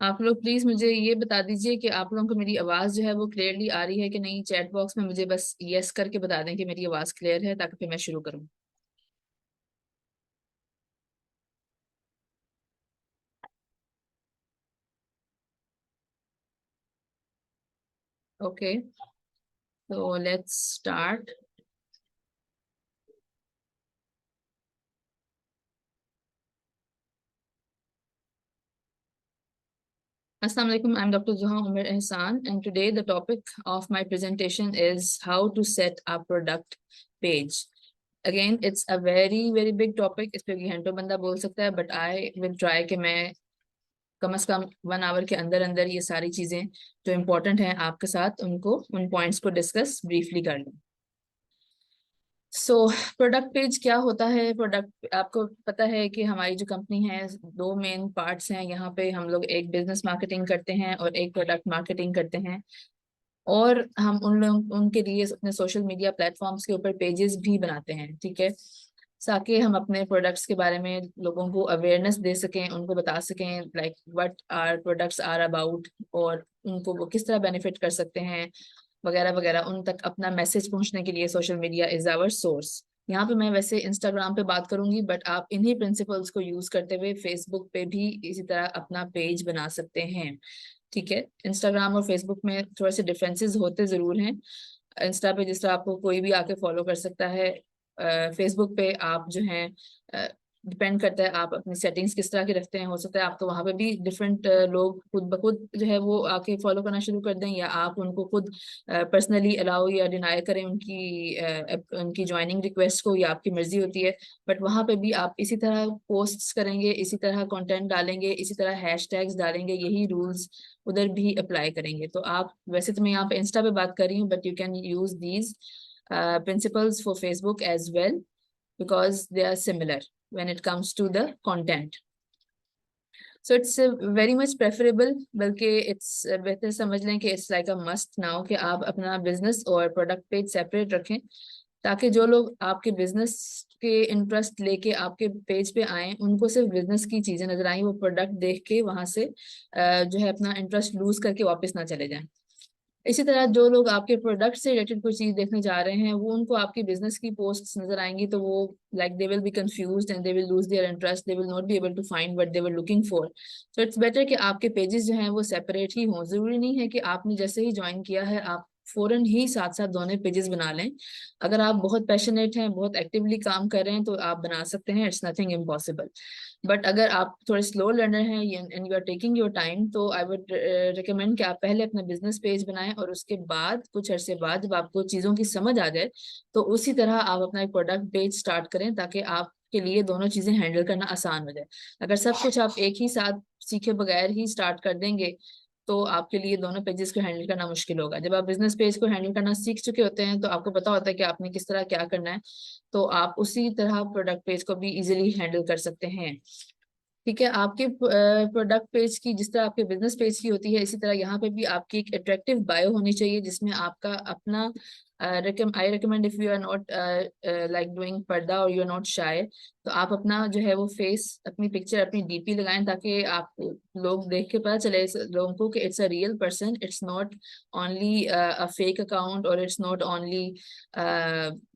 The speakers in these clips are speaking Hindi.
आप लोग प्लीज मुझे ये बता दीजिए कि आप लोगों को मेरी आवाज जो है वो क्लियरली आ रही है कि नहीं। चैट बॉक्स में मुझे बस यस करके बता दें कि मेरी आवाज क्लियर है, ताकि फिर मैं शुरू करूँ। ओके, तो let's start. Assalamu alaikum, I'm Dr. Zuha Umar Ehsan, and today the topic of my presentation is how to set a product page. Again, it's a very big topic. इस पे घंटों बंदा बोल सकता है, but I will try कि मैं कम से कम 1 आवर के अंदर अंदर ये सारी चीजें जो इम्पोर्टेंट हैं आपके साथ उनको उन पॉइंट्स को डिस्कस ब्रीफली कर लूँ। सो प्रोडक्ट पेज क्या होता है? प्रोडक्ट, आपको पता है कि हमारी जो कंपनी है, दो मेन पार्ट्स हैं यहाँ पे। हम लोग एक बिजनेस मार्केटिंग करते हैं और एक प्रोडक्ट मार्केटिंग करते हैं। और हम उन लोग उनके लिए अपने सोशल मीडिया प्लेटफॉर्म्स के ऊपर पेजेस भी बनाते हैं, ठीक है, ताकि हम अपने प्रोडक्ट्स के बारे में लोगों को अवेयरनेस दे सकें, उनको बता सकें like what are products are about, और उनको वो किस तरह बेनिफिट कर सकते हैं वगैरह वगैरह। उन तक अपना मैसेज पहुंचने के लिए social media is our source. यहाँ पे मैं वैसे इंस्टाग्राम पे बात करूंगी, बट आप इन्हीं प्रिंसिपल्स को यूज करते हुए फेसबुक पे भी इसी तरह अपना पेज बना सकते हैं, ठीक है। इंस्टाग्राम और फेसबुक में थोड़े से डिफरेंसेस होते जरूर हैं। इंस्टा पे जिस तरह आपको कोई भी आके फॉलो कर सकता है, फेसबुक पे आप जो है, डिपेंड करता है आप अपनी सेटिंग्स किस तरह की रखते हैं। हो सकता है आपको वहां पे भी डिफरेंट लोग खुद ब खुद जो है वो आके फॉलो करना शुरू कर दें, या आप उनको खुद पर्सनली अलाउ या डिनाई करें उनकी ज्वाइनिंग रिक्वेस्ट को, या आपकी मर्जी होती है। बट वहां पे भी आप इसी तरह पोस्ट्स करेंगे, इसी तरह कंटेंट डालेंगे, इसी तरह हैशटैग्स डालेंगे, यही रूल्स उधर भी अप्लाई करेंगे। तो आप, वैसे तो मैं यहाँ पे इंस्टा पे बात कर रही हूँ, but you can use these principles for Facebook as well, because they are similar when it comes to the content. So it's very much preferable, बल्कि it's बेहतर समझ लें कि it's like a must now कि आप अपना बिजनेस और प्रोडक्ट पेज सेपरेट रखें, ताकि जो लोग आपके बिजनेस के इंटरेस्ट लेके आपके पेज पे आए, उनको सिर्फ बिजनेस की चीजें नजर आई, वो प्रोडक्ट देख के वहां से जो है अपना इंटरेस्ट लूज करके वापस ना चले जाएं। इसी तरह जो लोग आपके प्रोडक्ट से रिलेटेड कोई चीज देखने जा रहे हैं, वो उनको आपकी बिजनेस की पोस्ट्स नजर आएंगी, तो वो like they will be confused and they will lose their interest, they will not be able to find what they were looking for. So it's better कि आपके पेजेस जो हैं वो सेपरेट ही हों। जरूरी नहीं है कि आपने जैसे ही ज्वाइन किया है आप फौरन ही साथ साथ दोनों पेजेस बना लें। अगर आप बहुत पैशनेट हैं, बहुत एक्टिवली काम कर रहे हैं, तो आप बना सकते हैं, इट्स नथिंग इम्पॉसिबल। बट अगर आप थोड़े स्लो लर्नर हैं and you are taking your time, तो आई वुड रिकमेंड कि आप पहले अपना बिजनेस पेज बनाएं, और उसके बाद कुछ अरसे बाद जब आपको चीज़ों की समझ आ जाए, तो उसी तरह आप अपना एक प्रोडक्ट पेज स्टार्ट करें, ताकि आपके लिए दोनों चीज़ें हैंडल करना आसान हो जाए। अगर सब कुछ आप एक ही साथ सीखे बगैर ही स्टार्ट कर देंगे, तो आपके लिए दोनों पेजेस को हैंडल करना मुश्किल होगा। जब आप बिजनेस पेज को हैंडल करना सीख चुके होते हैं, तो आपको पता होता है कि आपने किस तरह क्या करना है, तो आप उसी तरह प्रोडक्ट पेज को भी इजीली हैंडल कर सकते हैं, ठीक है। आपके प्रोडक्ट पेज की जिस तरह आपके बिजनेस पेज की होती है, इसी तरह यहाँ पे भी आपकी एक अट्रैक्टिव बायो होनी चाहिए, जिसमें आपका अपना I recommend if you are not like doing पर्दा और यू आर नॉट शाय, तो आप अपना जो है वो फेस, अपनी पिक्चर, अपनी डीपी लगाएं, ताकि आप लोग देख के पता चले लोगों को कि it's a real person, it's not only a fake account, और it's not only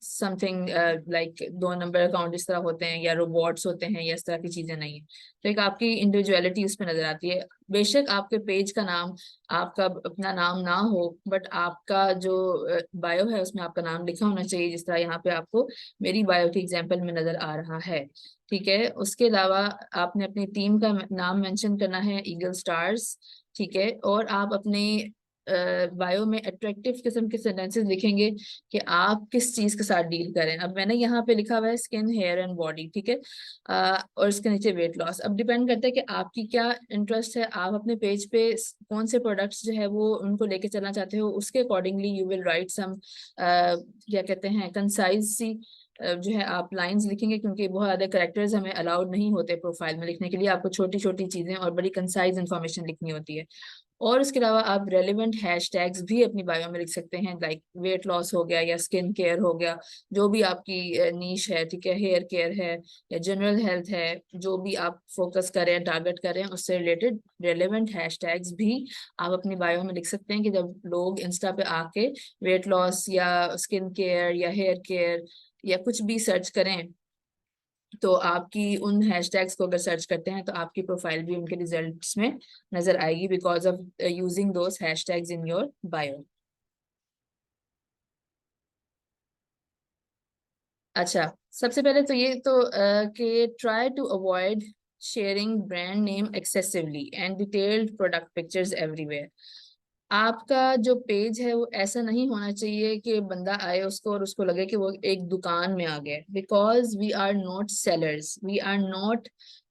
something like 2 number account इस तरह होते हैं, या रोबोट्स होते हैं, या इस तरह की चीजें नहीं है। तो एक आपकी इंडिविजुअलिटी उसमें नजर आती है। बेशक आपके पेज का नाम आपका अपना नाम ना हो, बट आपका जो बायो है उसमें आपका नाम लिखा होना चाहिए, जिस तरह यहाँ पे आपको मेरी बायो के एग्जाम्पल में नजर आ रहा है, ठीक है। उसके अलावा आपने अपनी टीम का नाम मेंशन करना है, ईगल स्टार्स, ठीक है। और आप अपने बायो में अट्रैक्टिव किस्म के सेंटेंसेस लिखेंगे कि आप किस चीज के साथ डील करें। अब मैंने यहाँ पे लिखा हुआ है स्किन, हेयर एंड बॉडी, ठीक है, और इसके नीचे वेट लॉस। अब डिपेंड करता है कि आपकी क्या इंटरेस्ट है, आप अपने पेज पे कौन से प्रोडक्ट्स जो है वो उनको लेके चलना चाहते हो, उसके अकॉर्डिंगली यू विल राइट सम क्या कहते हैं कंसाइज सी जो है आप लाइंस लिखेंगे, क्योंकि बहुत ज्यादा करेक्टर्स हमें अलाउड नहीं होते प्रोफाइल में लिखने के लिए। आपको छोटी छोटी चीजें और बड़ी कंसाइज इंफॉर्मेशन लिखनी होती है। और उसके अलावा आप रेलिवेंट हैशटैग्स भी अपनी बायो में लिख सकते हैं, लाइक वेट लॉस हो गया या स्किन केयर हो गया, जो भी आपकी नीश है, ठीक है, हेयर केयर है या जनरल हेल्थ है, जो भी आप फोकस करें, टारगेट करें, उससे रिलेटेड रेलिवेंट हैशटैग्स भी आप अपनी बायो में लिख सकते हैं कि जब लोग इंस्टा पे आके वेट लॉस या स्किन केयर या हेयर केयर या कुछ भी सर्च करें, तो आपकी उन हैशटैग्स को अगर सर्च करते हैं तो आपकी प्रोफाइल भी उनके रिजल्ट्स में नजर आएगी because of using those hashtags in your bio. अच्छा, सबसे पहले तो ये तो कि try to avoid sharing brand name excessively and detailed product pictures everywhere. आपका जो पेज है वो ऐसा नहीं होना चाहिए कि बंदा आए उसको और उसको लगे कि वो एक दुकान में आ गया, because we are not sellers, we are not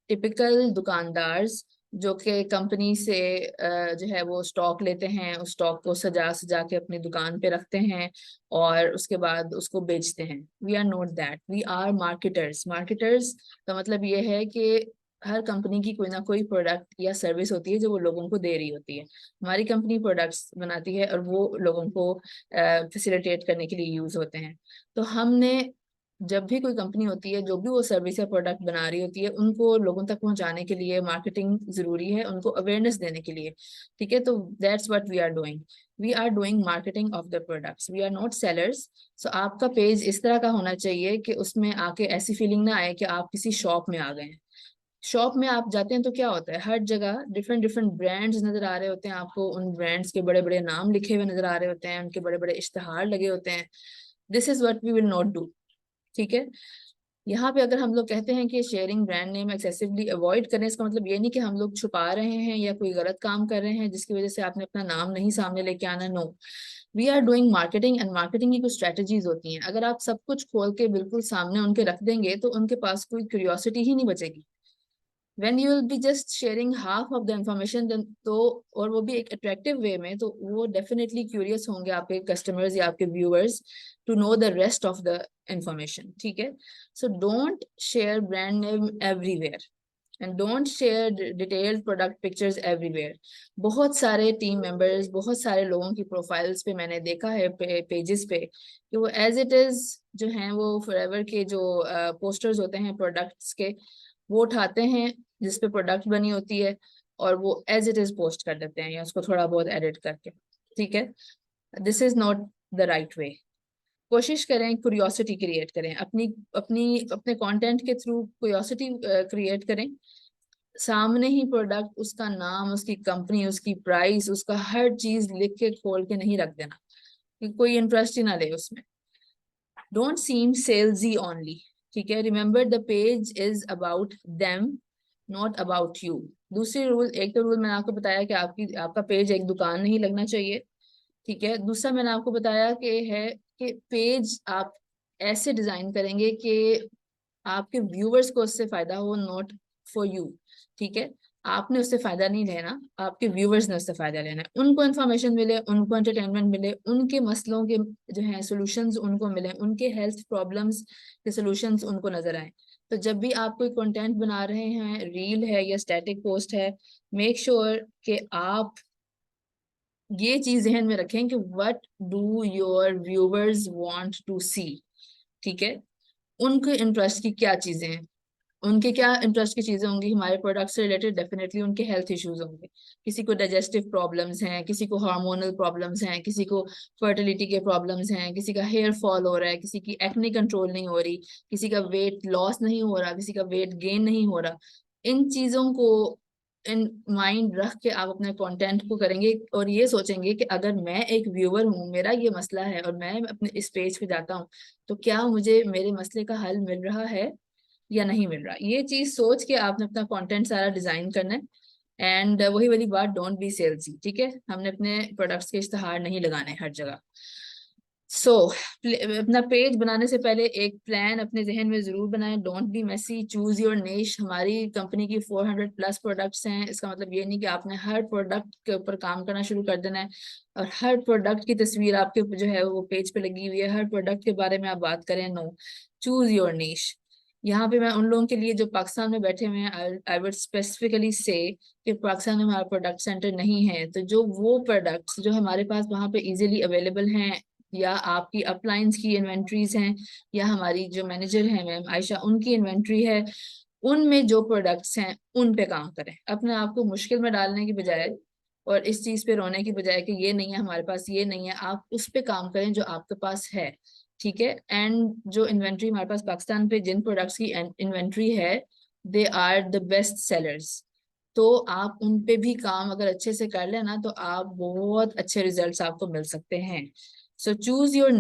typical दुकानदार्स जो कि कंपनी से जो है वो स्टॉक लेते हैं, उस स्टॉक को सजा सजा के अपनी दुकान पे रखते हैं और उसके बाद उसको बेचते हैं। We are not that, we are marketers. Marketers का मतलब ये है कि हर कंपनी की कोई ना कोई प्रोडक्ट या सर्विस होती है जो वो लोगों को दे रही होती है। हमारी कंपनी प्रोडक्ट्स बनाती है और वो लोगों को फैसिलिटेट करने के लिए यूज होते हैं। तो हमने जब भी कोई कंपनी होती है, जो भी वो सर्विस या प्रोडक्ट बना रही होती है, उनको लोगों तक पहुंचाने के लिए मार्केटिंग जरूरी है, उनको अवेयरनेस देने के लिए। ठीक है, तो that's what we are doing, we are doing marketing of the products, we are not sellers. So आपका पेज इस तरह का होना चाहिए कि उसमें आके ऐसी फीलिंग ना आए कि आप किसी शॉप में आ गए हैं। शॉप में आप जाते हैं तो क्या होता है, हर जगह डिफरेंट डिफरेंट ब्रांड्स नजर आ रहे होते हैं आपको, उन ब्रांड्स के बड़े बड़े नाम लिखे हुए नजर आ रहे होते हैं, उनके बड़े बड़े इश्तेहार लगे होते हैं। This is what we will not do. ठीक है, यहाँ पे अगर हम लोग कहते हैं कि sharing brand name excessively avoid करें, इसका मतलब ये नहीं कि हम लोग छुपा रहे हैं या कोई गलत काम कर रहे हैं जिसकी वजह से आपने अपना नाम नहीं सामने लेके आना। No, we are doing marketing and marketing की कुछ स्ट्रेटजीज होती हैं। अगर आप सब कुछ खोल के बिल्कुल सामने उनके रख देंगे तो उनके पास कोई क्यूरियोसिटी ही नहीं बचेगी। when you will be just sharing half of the information then तो, और वो भी एक अट्रैक्टिव वे में, तो वो डेफिनेटली क्यूरियस होंगे आपके कस्टमर्स या आपके viewers to know the rest of the information. ठीक है, so don't share brand name everywhere and don't share detailed product pictures everywhere. बहुत सारे टीम मेंबर्स, बहुत सारे लोगों की प्रोफाइल्स पे मैंने देखा है, पेजेस पे, कि वो एज इट इज जो हैं वो फॉरएवर के जो पोस्टर्स होते हैं प्रोडक्ट्स के, वो उठाते हैं जिस पे प्रोडक्ट बनी होती है और वो एज इट इज पोस्ट कर देते हैं या उसको थोड़ा बहुत एडिट करके। ठीक है, this is not the right way. कोशिश करें क्यूरियोसिटी क्रिएट करें, अपनी अपनी अपने कंटेंट के थ्रू क्यूरियोसिटी क्रिएट करें। सामने ही प्रोडक्ट, उसका नाम, उसकी कंपनी, उसकी प्राइस, उसका हर चीज लिख के खोल के नहीं रख देना कि कोई इंटरेस्ट ही ना ले उसमें। Don't seem salesy only. ठीक है, remember the page is about them, not about you. दूसरी रूल, एक तो रूल मैंने आपको बताया कि आपका पेज एक दुकान नहीं लगना चाहिए। ठीक है, दूसरा मैंने आपको बताया कि है कि पेज आप ऐसे डिजाइन करेंगे कि आपके व्यूवर्स को उससे फायदा हो, नॉट फॉर यू। ठीक है, आपने उससे फायदा नहीं लेना, आपके व्यूवर्स ने उससे फायदा लेना है, उनको इन्फॉर्मेशन मिले, उनको एंटरटेनमेंट मिले, उनके मसलों के जो है सॉल्यूशंस उनको मिले, उनके हेल्थ प्रॉब्लम्स के सॉल्यूशंस उनको नजर आए। तो जब भी आप कोई कंटेंट बना रहे हैं, रील है या स्टैटिक पोस्ट है, मेक श्योर कि आप ये चीज ध्यान में रखें कि what do your viewers want to see. ठीक है, उनके इंटरेस्ट की क्या चीजें हैं, उनके क्या इंटरेस्ट की चीजें होंगी हमारे प्रोडक्ट से रिलेटेड, डेफिनेटली उनके हेल्थ इश्यूज होंगे। किसी को डाइजेस्टिव प्रॉब्लम्स हैं, किसी को हार्मोनल प्रॉब्लम्स हैं, किसी को फर्टिलिटी के प्रॉब्लम्स हैं, किसी का हेयर फॉल हो रहा है, किसी की एक्ने कंट्रोल नहीं हो रही, किसी का वेट लॉस नहीं हो रहा, किसी का वेट गेन नहीं हो रहा। इन चीजों को इन माइंड रख के आप अपने कंटेंट को करेंगे और ये सोचेंगे कि अगर मैं एक व्यूअर हूँ, मेरा ये मसला है और मैं अपने इस पेज पे जाता हूँ, तो क्या मुझे मेरे मसले का हल मिल रहा है या नहीं मिल रहा। ये चीज सोच के आपने अपना कंटेंट सारा डिजाइन करना है। एंड वही वाली बात, डोंट बी सेल्सी। ठीक है, हमने अपने प्रोडक्ट्स के इश्तेहार नहीं लगाने हर जगह। सो अपना पेज बनाने से पहले एक प्लान अपने जहन में जरूर बनाएं। Don't be messy, choose your निश। हमारी कंपनी की 400 प्लस प्रोडक्ट्स हैं, इसका मतलब ये नहीं कि आपने हर प्रोडक्ट के ऊपर काम करना शुरू कर देना है और हर प्रोडक्ट की तस्वीर आपके जो है वो पेज पे लगी हुई है, हर प्रोडक्ट के बारे में आप बात करें। नो, चूज योर निश। यहाँ पे मैं उन लोगों के लिए जो पाकिस्तान में बैठे हुए हैं, आई वुड स्पेसिफिकली से कि पाकिस्तान में हमारा प्रोडक्ट सेंटर नहीं है, तो जो वो प्रोडक्ट्स जो हमारे पास वहाँ पे इजीली अवेलेबल हैं, या आपकी अप्लायंस की इन्वेंट्रीज हैं, या हमारी जो मैनेजर है मैम आयशा उनकी इन्वेंट्री है, उनमें जो प्रोडक्ट्स हैं उन पे काम करें, अपने आप को मुश्किल में डालने की बजाय और इस चीज पे रोने की बजाय कि ये नहीं है हमारे पास, ये नहीं है, आप उस पे काम करें जो आपके पास है। ठीक है। एंड जो इन्वेंट्री हमारे पास पाकिस्तान पे जिन प्रोडक्ट्स की इन्वेंट्री है, they are the best sellers, तो आप उन पे भी काम अगर अच्छे से कर लेना तो आप बहुत अच्छे रिजल्ट्स आपको मिल सकते हैं। सो चूज योर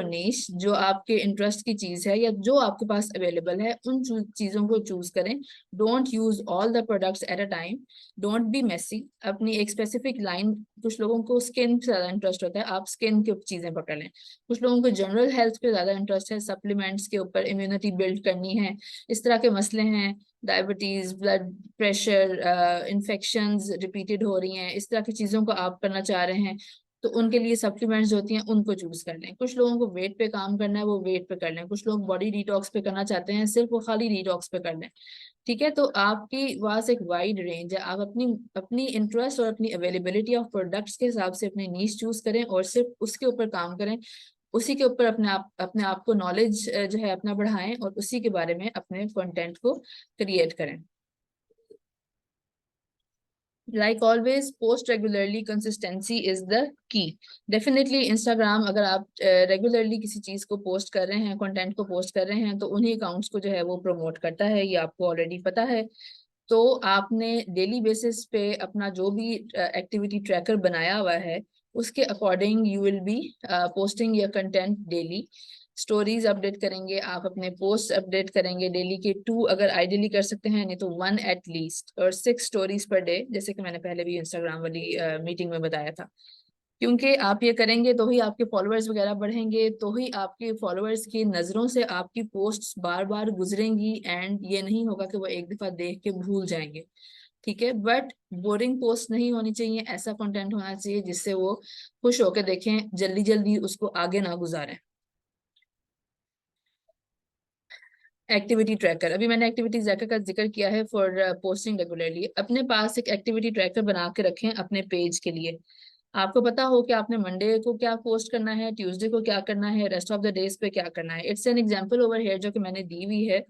नीश, जो आपके इंटरेस्ट की चीज है या जो आपके पास अवेलेबल है उन चीजों को चूज करें। Don't use all the products at a time, don't be messy. अपनी एक स्पेसिफिक लाइन, कुछ लोगों को स्किन पे ज्यादा इंटरेस्ट होता है, आप स्किन के चीजें पकड़ लें। कुछ लोगों को जनरल हेल्थ पे ज्यादा इंटरेस्ट है, सप्लीमेंट्स के ऊपर, इम्यूनिटी बिल्ड करनी है, इस तरह के मसले हैं, diabetes, blood pressure, infections repeated हो रही हैं, इस तरह की चीजों को आप करना चाह रहे हैं, तो उनके लिए सप्लीमेंट्स होती हैं, उनको चूज कर लें। कुछ लोगों को वेट पे काम करना है, वो वेट पे कर लें। कुछ लोग बॉडी डिटॉक्स पे करना चाहते हैं, सिर्फ वो खाली डिटॉक्स पे कर लें। ठीक है। तो आपकी पास एक वाइड रेंज है, आप अपनी अपनी इंटरेस्ट और अपनी अवेलेबिलिटी ऑफ प्रोडक्ट्स के हिसाब से अपनी नीश चूज करें और सिर्फ उसके ऊपर काम करें, उसी के ऊपर अपने आप को नॉलेज जो है अपना बढ़ाएं और उसी के बारे में अपने कंटेंट को क्रिएट करें। Like always, post regularly, consistency is the key. Definitely Instagram, अगर आप रेगुलरली किसी चीज को पोस्ट कर रहे हैं, कंटेंट को पोस्ट कर रहे हैं, तो उन्हीं अकाउंट्स को जो है वो प्रमोट करता है, ये आपको ऑलरेडी पता है। तो आपने डेली बेसिस पे अपना जो भी एक्टिविटी ट्रैकर बनाया हुआ है उसके according you will be posting your content daily. Stories update करेंगे आप, अपने पोस्ट अपडेट करेंगे डेली के 2, अगर आइडियली कर सकते हैं, नहीं तो 1 एट लीस्ट, और 6 स्टोरीज पर डे, जैसे कि मैंने पहले भी इंस्टाग्राम वाली मीटिंग में बताया था। क्योंकि आप ये करेंगे तो ही आपके फॉलोअर्स वगैरह बढ़ेंगे, तो ही आपके फॉलोअर्स की नजरों से आपकी पोस्ट्स बार बार गुजरेंगी, एंड ये नहीं होगा कि वो एक दफा देख के भूल जाएंगे। ठीक है। बट बोरिंग पोस्ट नहीं होनी चाहिए, ऐसा कंटेंट होना चाहिए जिससे वो खुश होकर देखें, जल्दी जल्दी उसको आगे ना गुजारें। एक्टिविटी ट्रैकर, अभी मैंने एक्टिविटी ट्रैकर का जिक्र किया है फॉर पोस्टिंग रेगुलरली। अपने पास एक एक्टिविटी ट्रैकर बना के रखें अपने पेज के लिए। आपको पता हो कि आपने मंडे को क्या पोस्ट करना है, ट्यूसडे को क्या करना है, रेस्ट ऑफ द डेज पे क्या करना है। It's an example over here जो कि मैंने दी हुई है।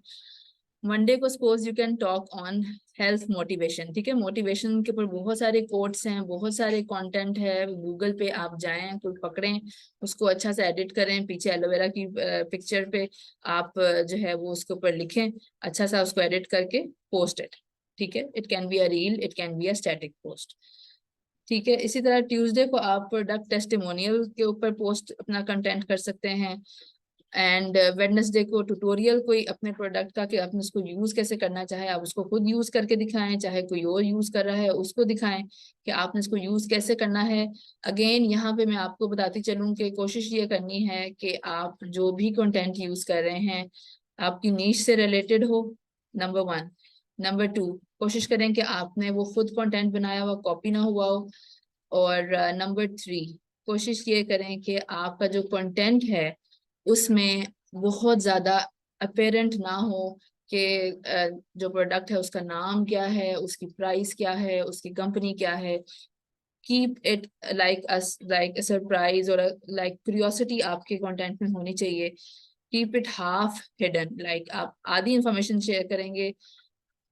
मंडे को suppose you can talk on health motivation. ठीक है। मोटिवेशन के ऊपर बहुत सारे कोट्स हैं, बहुत सारे कंटेंट है, गूगल पे आप जाएं, कोई पकड़ें, उसको अच्छा से एडिट करें, पीछे एलोवेरा की पिक्चर पे आप जो है वो उसके ऊपर लिखें, अच्छा सा उसको एडिट करके पोस्ट इट। ठीक है। It can be a reel, it can be a static post. ठीक है। इसी तरह ट्यूसडे को आप प्रोडक्ट टेस्टिमोनियल के ऊपर पोस्ट अपना कंटेंट कर सकते हैं, एंड वेडनेसडे को ट्यूटोरियल कोई अपने प्रोडक्ट का कि आपने उसको यूज कैसे करना, चाहे आप उसको खुद यूज करके दिखाएं, चाहे कोई और यूज कर रहा है उसको दिखाएं कि आपने इसको यूज कैसे करना है। अगेन यहाँ पे मैं आपको बताती चलूं कि कोशिश ये करनी है कि आप जो भी कंटेंट यूज कर रहे हैं आपकी नीश से रिलेटेड हो, नंबर 1। नंबर 2, कोशिश करें कि आपने वो खुद कंटेंट बनाया हुआ कॉपी ना हुआ हो। और नंबर 3, कोशिश ये करें कि आपका जो कंटेंट है उसमें बहुत ज्यादा अपेरेंट ना हो कि जो प्रोडक्ट है उसका नाम क्या है, उसकी प्राइस क्या है, उसकी कंपनी क्या है। Keep it like a surprise और लाइक क्यूरियोसिटी आपके कंटेंट में होनी चाहिए। Keep it half hidden, like आप आधी इंफॉर्मेशन शेयर करेंगे,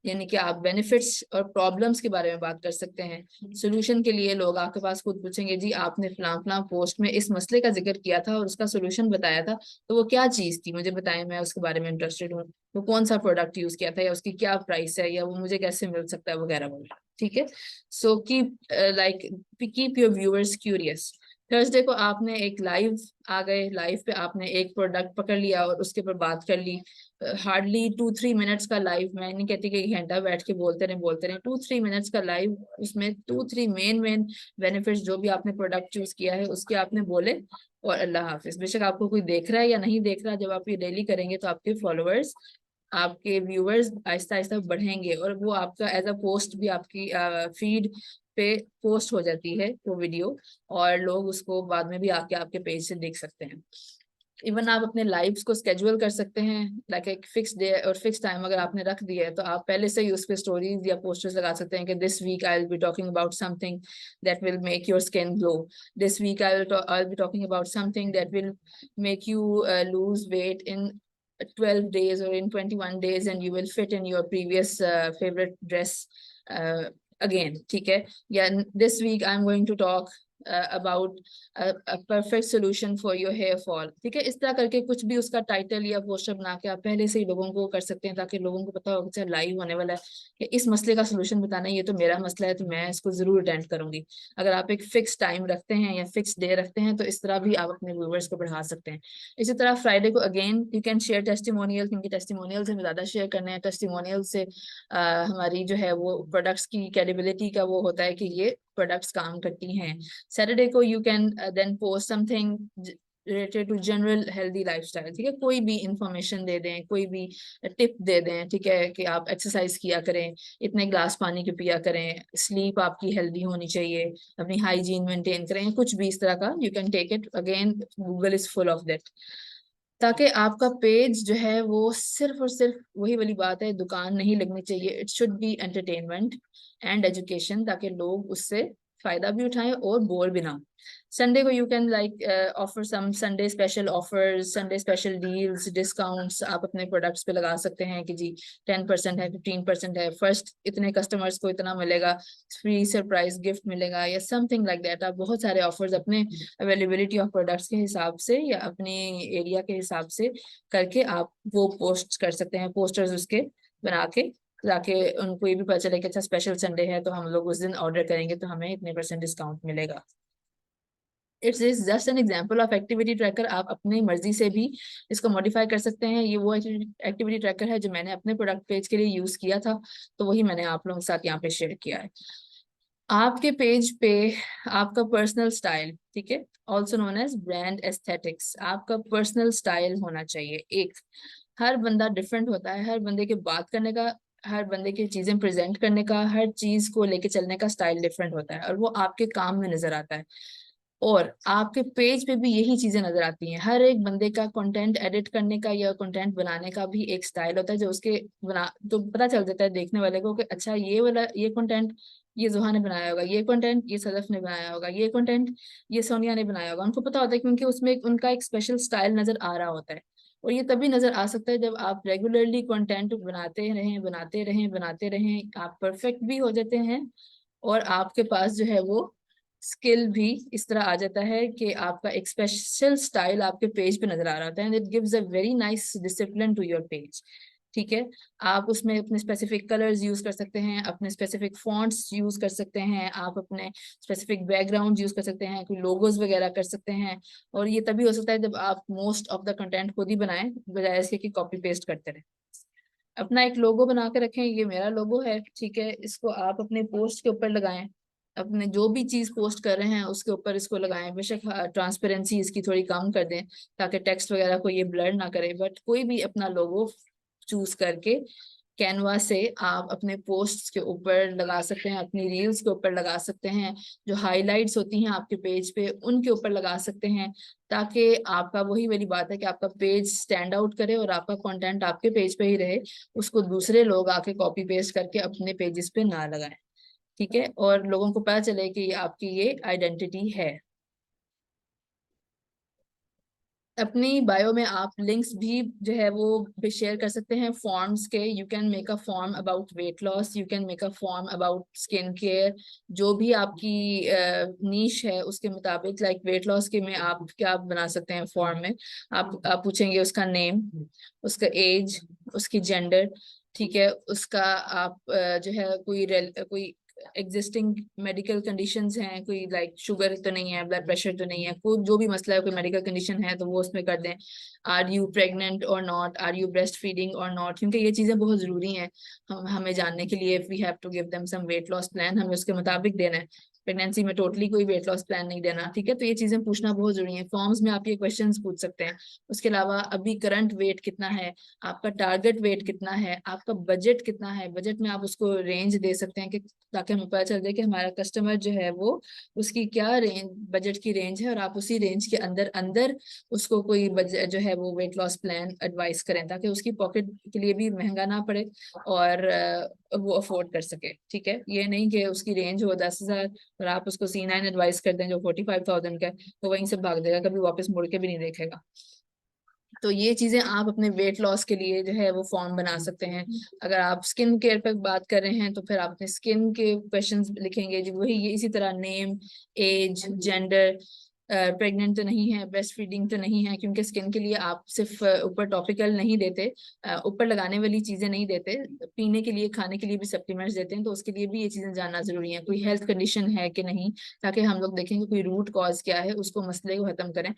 यानी कि आप बेनिफिट्स और प्रॉब्लम्स के बारे में बात कर सकते हैं। सोल्यूशन के लिए लोग आपके पास खुद पूछेंगे, जी आपने फलां पोस्ट में इस मसले का जिक्र किया था और उसका सोल्यूशन बताया था, तो वो क्या चीज थी, मुझे बताएं, मैं उसके बारे में इंटरेस्टेड हूँ। वो कौन सा प्रोडक्ट यूज किया था, या उसकी क्या प्राइस है, या वो मुझे कैसे मिल सकता है, वगैरह वगैरह। ठीक है। So keep your viewers curious. Thursday को आपने एक लाइव आ गए, लाइव पे आपने एक प्रोडक्ट पकड़ लिया और उसके ऊपर बात कर ली। हार्डली 2-3 मिनट्स का लाइव, मैं नहीं कहती कि 1 घंटा बैठ के बोलते रहे, 2-3 मिनट्स का लाइव, उसमें 2-3 मेन मेन बेनिफिट्स जो भी आपने प्रोडक्ट चूज किया है उसके आपने बोले, और अल्लाह हाफिज। बेशक आपको कोई देख रहा है या नहीं देख रहा, जब आप ये डेली करेंगे तो आपके फॉलोअर्स, आपके व्यूअर्स आहिस्ता आहिस्ता बढ़ेंगे, और वो आपका एज अ पोस्ट भी आपकी फीड पे पोस्ट हो जाती है वो वीडियो, और लोग उसको बाद में भी आके आपके पेज से देख सकते हैं। इवन आप अपने लाइव्स को स्केड्यूल कर सकते हैं, लाइक एक फिक्स डे और फिक्स टाइम अगर आपने रख दिया है तो आप पहले से ही उस पे स्टोरीज या पोस्टर्स लगा सकते हैं कि this week I will be talking about something that will make your skin glow, this week I will be talking about something that will make you lose weight in 12 days or in 21 days and you will fit in your previous favorite dress uh, again, ठीक है, या this week I'm going to talk about a perfect solution for your hair fall, ठीक है। इस तरह करके कुछ भी उसका टाइटल या पोस्टर बना के आप पहले से ही लोगों को कर सकते हैं, ताकि लोगों को पता हो कि लाइव होने वाला है कि इस मसले का सलूशन बताना है, ये तो मेरा मसला है तो मैं इसको जरूर अटेंड करूंगी। अगर आप एक फिक्स टाइम रखते हैं या फिक्स डे रखते हैं तो इस तरह भी आप अपने व्यूअर्स को बढ़ा सकते हैं। इसी तरह फ्राइडे को again you can share testimonial, क्योंकि टेस्टिमोनियल से ज्यादा शेयर करने हैं। टेस्टिमोनियल से हमारी जो है वो प्रोडक्ट्स की क्रेडिबिलिटी का वो होता है कि ये प्रोडक्ट्स काम करती हैं। सैटरडे को you can then post something related to general healthy lifestyle, ठीक है, कोई भी इंफॉर्मेशन दे दें, कोई भी टिप दे दें, ठीक है, कि आप एक्सरसाइज किया करें, इतने ग्लास पानी के पिया करें, स्लीप आपकी हेल्दी होनी चाहिए, अपनी हाइजीन मेंटेन करें, कुछ भी इस तरह का you can take it. Again Google is full of that, ताकि आपका पेज जो है वो सिर्फ और सिर्फ वही वाली बात है, दुकान नहीं लगनी चाहिए, it should be entertainment and education, ताकि लोग उससे फायदा भी उठाएं और बोर भी ना। संडे को you can like offer some Sunday special offers, Sunday special deals, discounts आप अपने प्रोडक्ट्स पे लगा सकते हैं कि जी 10% है, 15% है, फर्स्ट इतने कस्टमर्स को इतना मिलेगा, फ्री सरप्राइज गिफ्ट मिलेगा या समथिंग लाइक दैट। आप बहुत सारे ऑफर्स अपने अवेलेबिलिटी ऑफ प्रोडक्ट्स के हिसाब से या अपने एरिया के हिसाब से करके आप वो पोस्ट कर सकते हैं, पोस्टर्स उसके बना के, ताकि उनको ये भी पता चले कि अच्छा स्पेशल संडे है तो हम लोग उस दिन ऑर्डर करेंगे तो हमें इतने % डिस्काउंट मिलेगा। It's is just an example of activity tracker. आप अपनी मर्जी से भी इसको मॉडिफाई कर सकते हैं। ये वो एक्टिविटी ट्रैकर है जो मैंने अपने प्रोडक्ट पेज के लिए यूज किया था, तो वही मैंने आप लोगों के साथ यहाँ पे शेयर किया है। आपके पेज पे आपका पर्सनल स्टाइल, ठीक है, also known as brand aesthetics, आपका पर्सनल स्टाइल होना चाहिए। एक, हर बंदा डिफरेंट होता है, हर बंदे के बात करने का, हर बंदे की चीजें प्रेजेंट करने का, हर चीज को लेके चलने का स्टाइल डिफरेंट होता है और वो आपके काम में नजर आता है। और आपके पेज पे भी यही चीजें नजर आती हैं। हर एक बंदे का कंटेंट एडिट करने का या कंटेंट बनाने का भी एक स्टाइल होता है, जो उसके बना तो पता चल जाता है देखने वाले को कि अच्छा ये वाला ये कंटेंट ये जुहा ने बनाया होगा, ये कंटेंट ये सदफ ने बनाया होगा, ये कंटेंट ये सोनिया ने बनाया होगा। उनको पता होता है क्योंकि उसमें उनका एक स्पेशल स्टाइल नजर आ रहा होता है। और ये तभी नजर आ सकता है जब आप रेगुलरली कंटेंट बनाते रहें बनाते रहें बनाते रहें, आप परफेक्ट भी हो जाते हैं और आपके पास जो है वो स्किल भी इस तरह आ जाता है कि आपका एक स्पेशल स्टाइल आपके पेज पे नजर आ रहा होता है, and it gives a very nice discipline to your page, ठीक है। आप उसमें अपने स्पेसिफिक कलर्स यूज कर सकते हैं, अपने स्पेसिफिक फॉन्ट्स यूज कर सकते हैं, आप अपने स्पेसिफिक बैकग्राउंड यूज कर सकते हैं, कोई लोगोज वगैरह कर सकते हैं। और ये तभी हो सकता है जब आप मोस्ट ऑफ द कंटेंट खुद ही बनाएं, बजाय इसके कि कॉपी पेस्ट करते रहें। अपना एक लोगो बना के रखें, ये मेरा लोगो है, ठीक है, इसको आप अपने पोस्ट के ऊपर लगाएं, अपने जो भी चीज पोस्ट कर रहे हैं उसके ऊपर इसको लगाएं। बेशक ट्रांसपेरेंसी इसकी थोड़ी कम कर दें ताकि टेक्स्ट वगैरह को ये ब्लर ना करे, बट कोई भी अपना लोगो चूज करके कैनवा से आप अपने पोस्ट्स के ऊपर लगा सकते हैं, अपनी रील्स के ऊपर लगा सकते हैं, जो हाइलाइट्स होती हैं आपके पेज पे उनके ऊपर लगा सकते हैं, ताकि आपका वही वाली बात है कि आपका पेज स्टैंड आउट करे और आपका कंटेंट आपके पेज पे ही रहे, उसको दूसरे लोग आके कॉपी पेस्ट करके अपने पेजेस पे ना लगाएं, ठीक है, और लोगों को पता चले कि ये आपकी ये आइडेंटिटी है। अपनी बायो में आप लिंक्स भी जो है वो भी शेयर कर सकते हैं फॉर्म्स के। You can make a form about weight loss, you can make a form about skin care, जो भी आपकी नीश है उसके मुताबिक। लाइक वेट लॉस के में आप क्या बना सकते हैं फॉर्म में, आप पूछेंगे उसका नेम, उसका एज, उसकी जेंडर, ठीक है, उसका आप जो है कोई एग्जिस्टिंग मेडिकल कंडीशंस हैं, कोई लाइक शुगर तो नहीं है, ब्लड प्रेशर तो नहीं है, कोई जो भी मसला है, कोई मेडिकल कंडीशन है तो वो उसमें कर दें। आर यू प्रेग्नेंट और not, are you breast feeding और नॉट, क्योंकि ये चीजें बहुत जरूरी हैं हमें जानने के लिए। We have to give them some weight loss plan, हमें उसके मुताबिक देना है। प्रेगनेंसी में टोटली कोई वेट लॉस प्लान नहीं देना, ठीक है। तो ये चीजें पूछना बहुत जरूरी है। फॉर्म्स में आप ये क्वेश्चंस पूछ सकते हैं। उसके अलावा अभी करंट वेट कितना है, आपका टारगेट वेट कितना है, आपका बजट कितना है, बजट में आप उसको रेंज दे सकते हैं कि ताकि हमें पता चल जाए कि हमारा कस्टमर जो है वो उसकी क्या रेंज, बजट की रेंज है, और आप उसी रेंज के अंदर अंदर उसको कोई बजट जो है वो वेट लॉस प्लान एडवाइस करें, ताकि उसकी पॉकेट के लिए भी महंगा ना पड़े और वो अफोर्ड कर सके, ठीक है। ये नहीं कि उसकी रेंज हो 10,000 और आप उसको C9 एडवाइस कर दें जो 45,000 का है, तो वहीं से भाग देगा, कभी वापस मुड़ के भी नहीं देखेगा। तो ये चीजें आप अपने वेट लॉस के लिए जो है वो फॉर्म बना सकते हैं। अगर आप स्किन केयर पर बात कर रहे हैं तो फिर आप अपने स्किन के क्वेश्चंस लिखेंगे जी, वही ये इसी तरह नेम, एज, जेंडर, प्रेग्नेंट तो नहीं है, ब्रेस्ट फीडिंग तो नहीं है, क्योंकि स्किन के लिए आप सिर्फ ऊपर टॉपिकल नहीं देते, ऊपर लगाने वाली चीजें नहीं देते, पीने के लिए खाने के लिए भी सप्लीमेंट्स देते हैं, तो उसके लिए भी ये चीजें जानना जरूरी है। कोई हेल्थ कंडीशन है कि नहीं, ताकि हम लोग देखेंगे कोई रूट कॉज क्या है, उसको मसले को खत्म करें।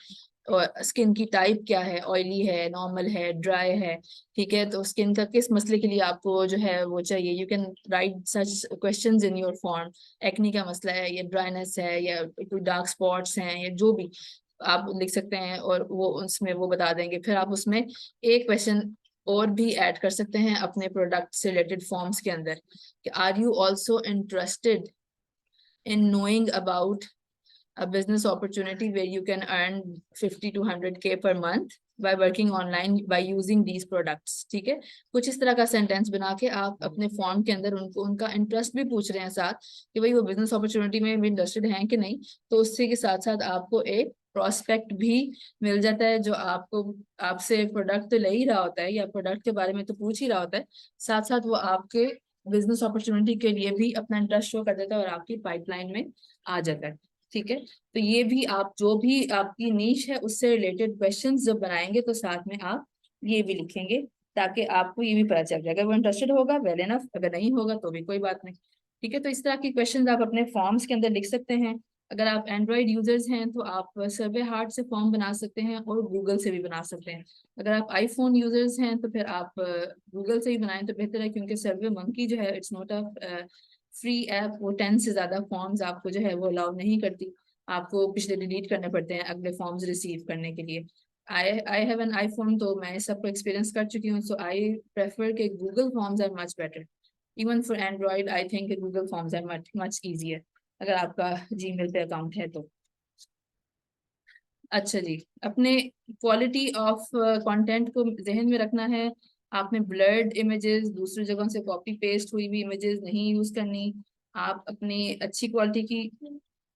और स्किन की टाइप क्या है, ऑयली है, नॉर्मल है, ड्राई है, ठीक है। तो स्किन का किस मसले के लिए आपको जो है वो चाहिए, you can write such questions in your form. Acne का मसला है या ड्राइनेस है या कोई डार्क स्पॉट्स हैं या जो भी आप लिख सकते हैं, और वो उसमें वो बता देंगे। फिर आप उसमें एक क्वेश्चन और भी ऐड कर सकते हैं अपने प्रोडक्ट से रिलेटेड फॉर्म्स के अंदर, कि are you also interested in knowing about a business opportunity where you can earn 50 to 100K per month by working online by using these products, ठीक है। कुछ इस तरह का सेंटेंस बना के आप अपने फॉर्म के अंदर उनको उनका इंटरेस्ट भी पूछ रहे हैं साथ, कि भाई वो बिजनेस अपॉर्चुनिटी में भी इंटरेस्टेड हैं कि नहीं। तो उससे के साथ साथ आपको एक प्रोस्पेक्ट भी मिल जाता है, जो आपको आपसे प्रोडक्ट तो ले ही रहा होता है या प्रोडक्ट के बारे में तो पूछ ही रहा होता है, साथ साथ वो आपके बिजनेस अपॉर्चुनिटी के लिए भी अपना इंटरेस्ट शो कर देता है और आपकी पाइपलाइन में आ जाता है, ठीक है। तो ये भी आप जो भी आपकी नीश है उससे रिलेटेड क्वेश्चंस जब बनाएंगे तो साथ में आप ये भी लिखेंगे, ताकि आपको ये भी पता चल जाए। अगर वो इंटरेस्टेड होगा वेल एनफ, अगर नहीं होगा तो भी कोई बात नहीं, ठीक है। तो इस तरह के क्वेश्चंस आप अपने फॉर्म्स के अंदर लिख सकते हैं। अगर आप एंड्रॉइड यूजर्स हैं तो आप सर्वे हार्ट से फॉर्म बना सकते हैं और गूगल से भी बना सकते हैं। अगर आप आईफोन यूजर्स हैं तो फिर आप गूगल से ही बनाएं तो बेहतर है, क्योंकि सर्वे मंकी जो है it's not a free app, वो 10 से ज्यादा फॉर्म्स आपको जो है वो अलाउ नहीं करती, आपको पिछले डिलीट करने पड़ते हैं अगले फॉर्म्स रिसीव करने के लिए। आई हैव एन आईफोन, तो मैं सबको एक्सपीरियंस कर चुकी हूँ, सो आई प्रेफर के Google forms are much better. Even for Android I think Google forms are much much easier, अगर आपका जीमेल पे अकाउंट है तो। अच्छा जी, अपने क्वालिटी ऑफ कंटेंट को जहन में रखना है। आपने ब्लर्ड इमेजेस, दूसरी जगह से कॉपी पेस्ट हुई हुई इमेजेस नहीं यूज करनी। आप अपनी अच्छी क्वालिटी की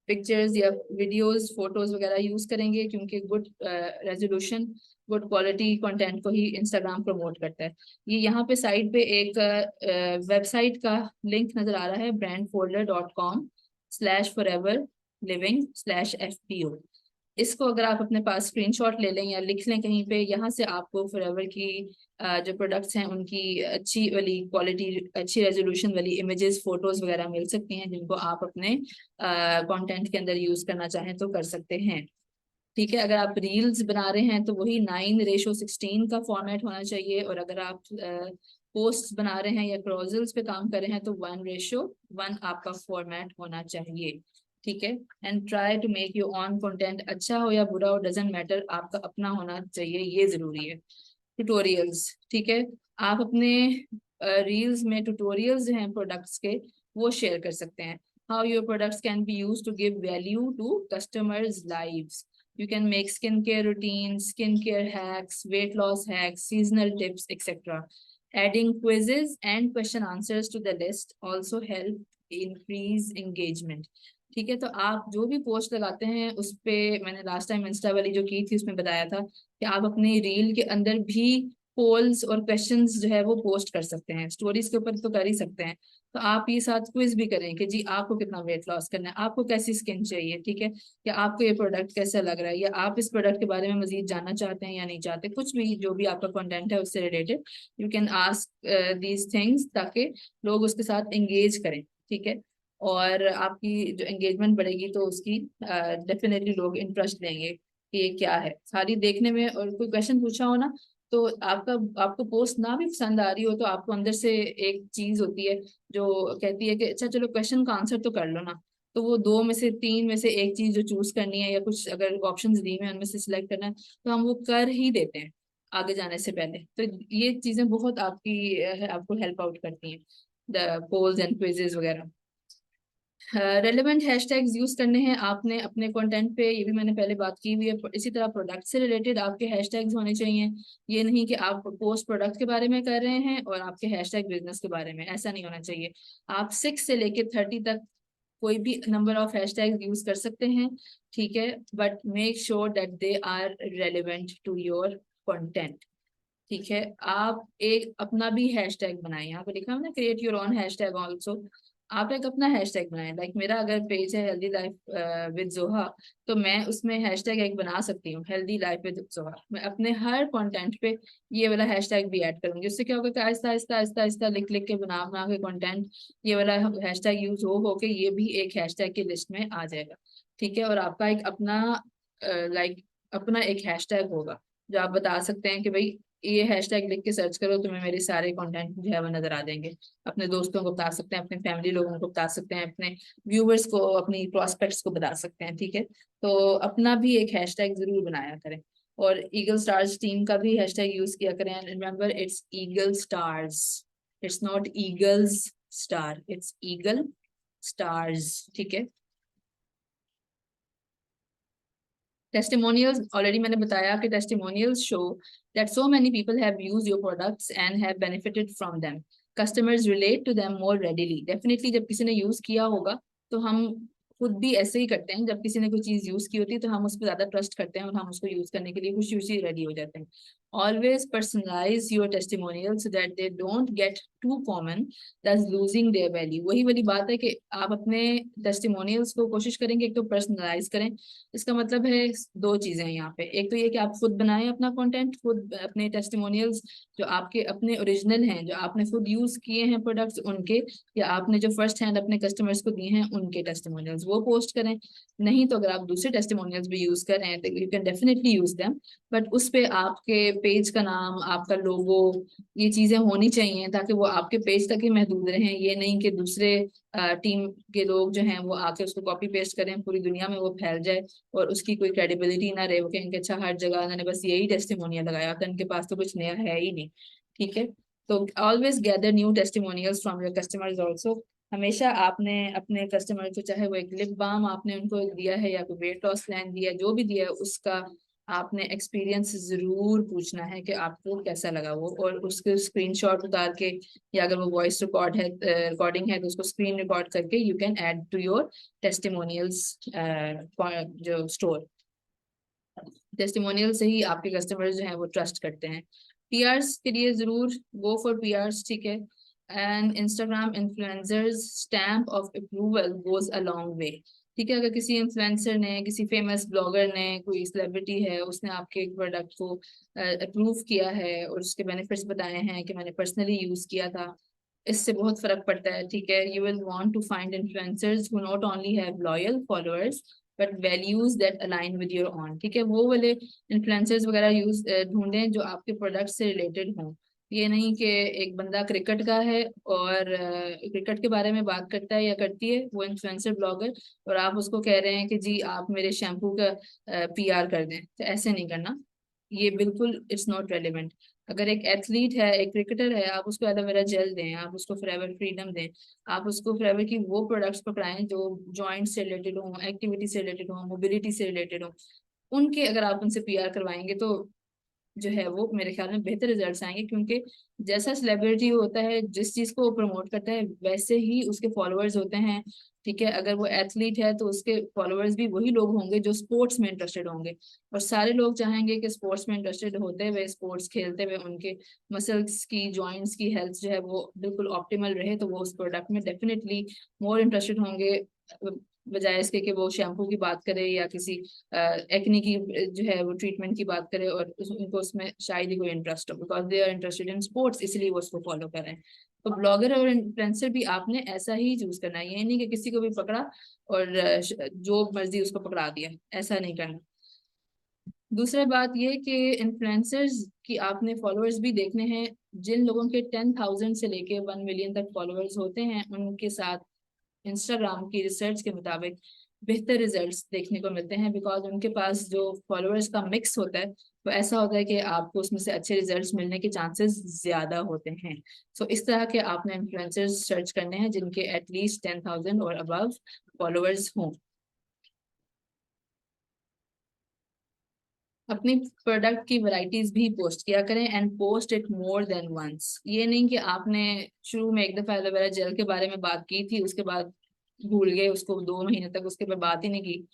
पिक्चर्स या वीडियोस, फोटोज वगैरह यूज करेंगे, क्योंकि good resolution, good quality content को ही इंस्टाग्राम प्रमोट करता है। ये यहाँ पे साइड पे एक वेबसाइट का लिंक नजर आ रहा है, brandfolder.com/foreverliving/FPO। इसको अगर आप अपने पास स्क्रीनशॉट ले लें या लिख लें कहीं पे, यहाँ से आपको फॉरएवर की जो प्रोडक्ट्स हैं उनकी अच्छी वाली क्वालिटी, अच्छी रेजोल्यूशन वाली इमेजेस, फोटोज वगैरह मिल सकती हैं, जिनको आप अपने कंटेंट के अंदर यूज करना चाहें तो कर सकते हैं, ठीक है। अगर आप रील्स बना रहे हैं तो वही 9:16 का फॉर्मेट होना चाहिए, और अगर आप पोस्ट बना रहे हैं या क्रॉजल्स पे काम कर रहे हैं तो 1:1 आपका फॉर्मेट होना चाहिए, ठीक है। And try to make your own content, अच्छा हो या बुरा हो डजेंट मैटर, आपका अपना होना चाहिए, ये जरूरी है। ट्यूटोरियल्स, ठीक है। आप अपने रील्स में ट्यूटोरियल्स हैं प्रोडक्ट्स के, वो शेयर कर सकते हैं। How your products can be used to give value to customers lives. You can make skincare routines, skincare hacks, weight loss hacks, seasonal tips, etc. Adding quizzes and question answers to the list also help increase engagement. ठीक है। तो आप जो भी पोस्ट लगाते हैं उस पे, मैंने लास्ट टाइम इंस्टा वाली जो की थी उसमें बताया था कि आप अपनी रील के अंदर भी पोल्स और क्वेश्चंस जो है वो पोस्ट कर सकते हैं, स्टोरीज के ऊपर तो कर ही सकते हैं। तो आप ये साथ क्विज भी करें कि जी आपको कितना वेट लॉस करना है, आपको कैसी स्किन चाहिए, ठीक है, या आपको ये प्रोडक्ट कैसा लग रहा है, या आप इस प्रोडक्ट के बारे में मजीद जानना चाहते हैं या नहीं चाहते, कुछ भी जो भी आपका कंटेंट है उससे related you can ask these things, ताकि लोग उसके साथ एंगेज करें, ठीक है। और आपकी जो एंगेजमेंट बढ़ेगी तो उसकी डेफिनेटली लोग इंटरेस्ट लेंगे कि ये क्या है, सारी देखने में। और कोई क्वेश्चन पूछा हो ना, तो आपको पोस्ट ना भी पसंद आ रही हो तो आपको अंदर से एक चीज होती है जो कहती है कि अच्छा चलो क्वेश्चन का आंसर तो कर लो ना, तो वो दो में से तीन में से एक चीज जो चूज करनी है, या कुछ अगर ऑप्शंस दी हैं उनमें से सिलेक्ट करना है, तो हम वो कर ही देते हैं आगे जाने से पहले। तो ये चीजें बहुत आपकी आपको हेल्प आउट करती हैं, द पोल्स एंड क्विजेज वगैरह। रेलेवेंट हैशटैग्स यूज करने हैं आपने अपने कंटेंट पे, ये भी मैंने पहले बात की हुई है। इसी तरह प्रोडक्ट से रिलेटेड आपके हैशटैग्स होने चाहिए। ये नहीं कि आप पोस्ट प्रोडक्ट के बारे में कर रहे हैं और आपके हैशटैग बिजनेस के बारे में, ऐसा नहीं होना चाहिए। आप 6 से लेके 30 तक कोई भी नंबर ऑफ हैशटैग यूज कर सकते हैं, ठीक है, but make sure that they are relevant to your content. ठीक है, आप एक अपना भी हैशटैग बनाएं। यहाँ पे लिखा है ना, create your own hashtag also. आप एक अपना हैशटैग बनाएं। लाइक मेरा अगर पेज है हेल्दी लाइफ विद जोहा, तो मैं उसमें हैशटैग एक बना सकती हूँ, हेल्दी लाइफ विद जोहा। मैं अपने हर कंटेंट पे ये वाला हैशटैग भी ऐड करूंगी। उससे क्या होगा कि आहिस्ता आहिस्ता आहिस्ता आहिस्ता लिख लिख के बना बना के कंटेंट, ये वाला हैशटैग यूज हो के ये भी एक हैशटैग की लिस्ट में आ जाएगा। ठीक है, और आपका एक अपना लाइक अपना एक हैशटैग होगा जो आप बता सकते हैं कि भाई ये हैशटैग लिख के सर्च करो, तुम्हें मेरे सारे कंटेंट जो है वो नजर आ जाएंगे। अपने दोस्तों को बता सकते हैं, अपने फैमिली लोगों को बता सकते हैं, अपने व्यूवर्स को, अपनी प्रोस्पेक्ट्स को बता सकते हैं। ठीक है, तो अपना भी एक हैशटैग जरूर बनाया करें। और ईगल स्टार्स टीम का भी हैशटैग यूज किया करें। Remember, it's eagle stars, it's not eagles star, it's eagle stars. ठीक है, टेस्टिमोनियल्स ऑलरेडी मैंने बताया कि testimonials show that so many people have used your products and have benefited from them. Customers relate to them more readily. Definitely जब किसी ने यूज किया होगा तो हम खुद भी ऐसे ही करते हैं। जब किसी ने कोई चीज यूज की होती है तो हम उस पर ज्यादा ट्रस्ट करते हैं और हम उसको यूज करने के लिए खुशी खुशी रेडी हो जाते हैं। Always personalize your testimonial so that they don't get too common, that's losing their value. वही वाली बात है कि आप अपने टेस्टिमोनियल्स को कोशिश करेंगे एक तो पर्सनलाइज करें। इसका मतलब है दो चीजें हैं यहाँ पे। एक तो ये कि आप खुद बनाएं अपना कंटेंट, खुद अपने टेस्टिमोनियल्स जो आपके अपने ओरिजिनल हैं, जो आपने खुद यूज किए हैं प्रोडक्ट्स उनके, या आपने जो फर्स्ट हैंड अपने कस्टमर्स को दिए हैं उनके टेस्टिमोनियल्स वो पोस्ट करें। नहीं तो अगर आप दूसरे टेस्टिमोनियल्स भी यूज कर रहे हैं तो you can definitely use them, but उस पे आपके पेज का नाम, आपका लोगो, ये चीजें होनी चाहिए ताकि वो आपके पेज तक ही महदूद रहें। ये नहीं कि दूसरे टीम के लोग जो हैं वो आके उसको कॉपी पेस्ट करें, पूरी दुनिया में वो फैल जाए और उसकी कोई क्रेडिबिलिटी ना रहे। वो कहेंगे अच्छा हर जगह उन्होंने बस यही टेस्टिमोनियल लगाया था, इनके पास तो कुछ नया है ही नहीं। ठीक है, तो always gather new testimonials from your customers also. हमेशा आपने अपने कस्टमर को, चाहे वो एक लिप बाम आपने उनको दिया है या कोई वेट लॉस प्लान दिया है, जो भी दिया है उसका आपने एक्सपीरियंस जरूर पूछना है कि आपको कैसा लगा वो, और उसके स्क्रीनशॉट उतार के, या अगर वो वॉइस रिकॉर्ड है, रिकॉर्डिंग है, तो उसको स्क्रीन रिकॉर्ड करके you can add to your testimonials जो स्टोर। टेस्टिमोनियल से ही आपके कस्टमर्स जो हैं वो ट्रस्ट करते हैं। पीआरस के लिए जरूर गो फॉर पीआरस। ठीक है, and Instagram influencers stamp of approval goes a long way. ठीक है, अगर किसी इन्फ्लुएंसर ने, किसी फेमस ब्लॉगर ने, कोई सेलिब्रिटी है, उसने आपके प्रोडक्ट को अप्रूव किया है और उसके बेनिफिट्स बताए हैं कि मैंने पर्सनली यूज किया था, इससे बहुत फर्क पड़ता है। ठीक है, you will want to find influencers who not only have loyal followers but values that align with your own. ठीक है, वो वाले इन्फ्लुएंसर्स वगैरह यूज ढूंढें जो आपके प्रोडक्ट से रिलेटेड हों। ये नहीं कि एक बंदा क्रिकेट का है और क्रिकेट के बारे में बात करता है या करती है वो इन्फ्लुएंसर ब्लॉगर, और आप उसको कह रहे हैं कि जी आप मेरे शैम्पू का पीआर कर दें, तो ऐसे नहीं करना। ये बिल्कुल इट्स नॉट रेलिवेंट। अगर एक एथलीट है, एक क्रिकेटर है, आप उसको एलोवेरा जेल दें, आप उसको फॉरएवर फ्रीडम दें, आप उसको फॉरएवर की वो प्रोडक्ट्स पकड़ाएं जो जॉइंट से रिलेटेड हो, एक्टिविटी से रिलेटेड हो, मोबिलिटी से रिलेटेड हो। उनके अगर आप उनसे पीआर करवाएंगे तो जो है वो मेरे ख्याल में बेहतर रिजल्ट्स आएंगे, क्योंकि जैसा सेलिब्रिटी होता है, जिस चीज को वो प्रमोट करता है वैसे ही उसके फॉलोअर्स होते हैं। ठीक है, अगर वो एथलीट है तो उसके फॉलोअर्स भी वही लोग होंगे जो स्पोर्ट्स में इंटरेस्टेड होंगे, और सारे लोग चाहेंगे कि स्पोर्ट्स में इंटरेस्टेड होते हुए, स्पोर्ट्स खेलते हुए उनके मसल्स की, जॉइंट्स की हेल्थ जो है वो बिल्कुल ऑप्टिमल रहे, तो वो उस प्रोडक्ट में डेफिनेटली मोर इंटरेस्टेड होंगे, बजाय इसके कि वो शैम्पू की बात करे या किसी एक्ने की जो है वो ट्रीटमेंट की बात करे और उनको उसमें शायद ही कोई इंटरेस्ट हो, because they are interested in sports, इसलिए वो उसको फॉलो कर रहे हैं। तो ब्लॉगर और इन्फ्लुएंसर भी आपने ऐसा ही चूज करना है, ये नहीं कि किसी को भी पकड़ा और जो मर्जी उसको पकड़ा दिया, ऐसा नहीं करना। दूसरा बात ये कि इन्फ्लुएंसर्स की आपने फॉलोअर्स भी देखने हैं। जिन लोगों के 10,000 से लेके 1 मिलियन तक फॉलोअर्स होते हैं उनके साथ इंस्टाग्राम की रिसर्च के मुताबिक बेहतर रिजल्ट्स देखने को मिलते हैं, बिकॉज उनके पास जो फॉलोअर्स का मिक्स होता है वो ऐसा होता है कि आपको उसमें से अच्छे रिजल्ट्स मिलने के चांसेस ज्यादा होते हैं। सो इस तरह के आपने इन्फ्लुएंसर्स सर्च करने हैं जिनके एटलीस्ट 10,000 और अबव फॉलोअर्स हों। अपनी प्रोडक्ट की वैरायटीज भी पोस्ट किया करें and post it more than once. ये नहीं कि आपने शुरू में एक दफा एलोवेरा जेल के बारे में बात की थी, उसके बाद भूल गए उसको 2 महीने तक, उसके बाद बात ही नहीं की।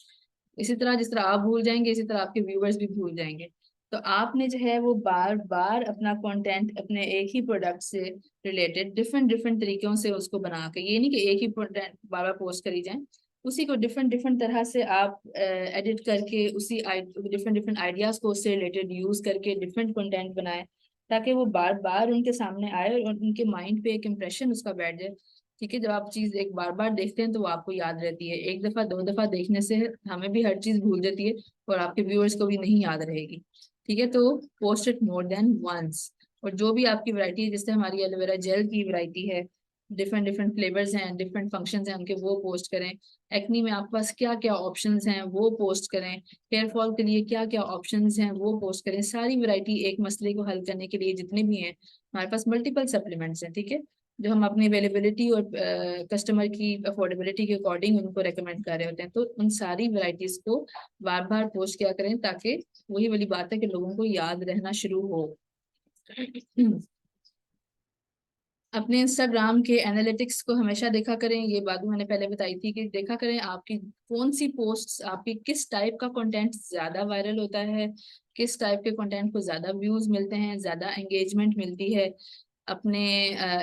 इसी तरह जिस तरह आप भूल जाएंगे, इसी तरह आपके व्यूअर्स भी भूल जाएंगे। तो आपने जो है वो बार बार अपना कंटेंट अपने एक ही प्रोडक्ट से रिलेटेड डिफरेंट डिफरेंट तरीकों से उसको बना के, ये नहीं कि एक ही प्रोडक्ट बार बार पोस्ट करी जाए, उसी को डिफरेंट डिफरेंट तरह से आप एडिट करके उसी डिफरेंट डिफरेंट आइडियाज को उससे रिलेटेड यूज करके डिफरेंट कंटेंट बनाए, ताकि वो बार बार उनके सामने आए और उनके माइंड पे एक इम्प्रेशन उसका बैठ जाए। ठीक है, जब आप चीज एक बार बार देखते हैं तो वो आपको याद रहती है। एक दफा दो दफा देखने से हमें भी हर चीज भूल जाती है और आपके व्यूअर्स को भी नहीं याद रहेगी। ठीक है, तो post it more than once. और जो भी आपकी वैरायटी है, जैसे हमारी एलोवेरा जेल की वैरायटी है, डिफरेंट डिफरेंट फ्लेवर्स हैं, डिफरेंट फंक्शंस हैं उनके, वो पोस्ट करें। एक्नी में आपके पास क्या क्या ऑप्शंस हैं वो पोस्ट करें। हेयर फॉल के लिए क्या क्या ऑप्शंस हैं वो पोस्ट करें। सारी वैरायटी एक मसले को हल करने के लिए जितने भी हैं, हमारे पास मल्टीपल सप्लीमेंट्स हैं, ठीक है, जो हम अपनी अवेलेबिलिटी और कस्टमर की अफोर्डेबिलिटी के अकॉर्डिंग उनको रेकमेंड कर रहे होते हैं। तो उन सारी वैरायटीज को बार बार पोस्ट किया करें, ताकि वही वाली बात है कि लोगों को याद रहना शुरू हो। अपने इंस्टाग्राम के एनालिटिक्स को हमेशा देखा करें। ये बात मैंने पहले बताई थी कि देखा करें आपकी कौन सी पोस्ट, आपकी किस टाइप का कंटेंट ज्यादा वायरल होता है, किस टाइप के कंटेंट को ज्यादा व्यूज मिलते हैं, ज्यादा एंगेजमेंट मिलती है। अपने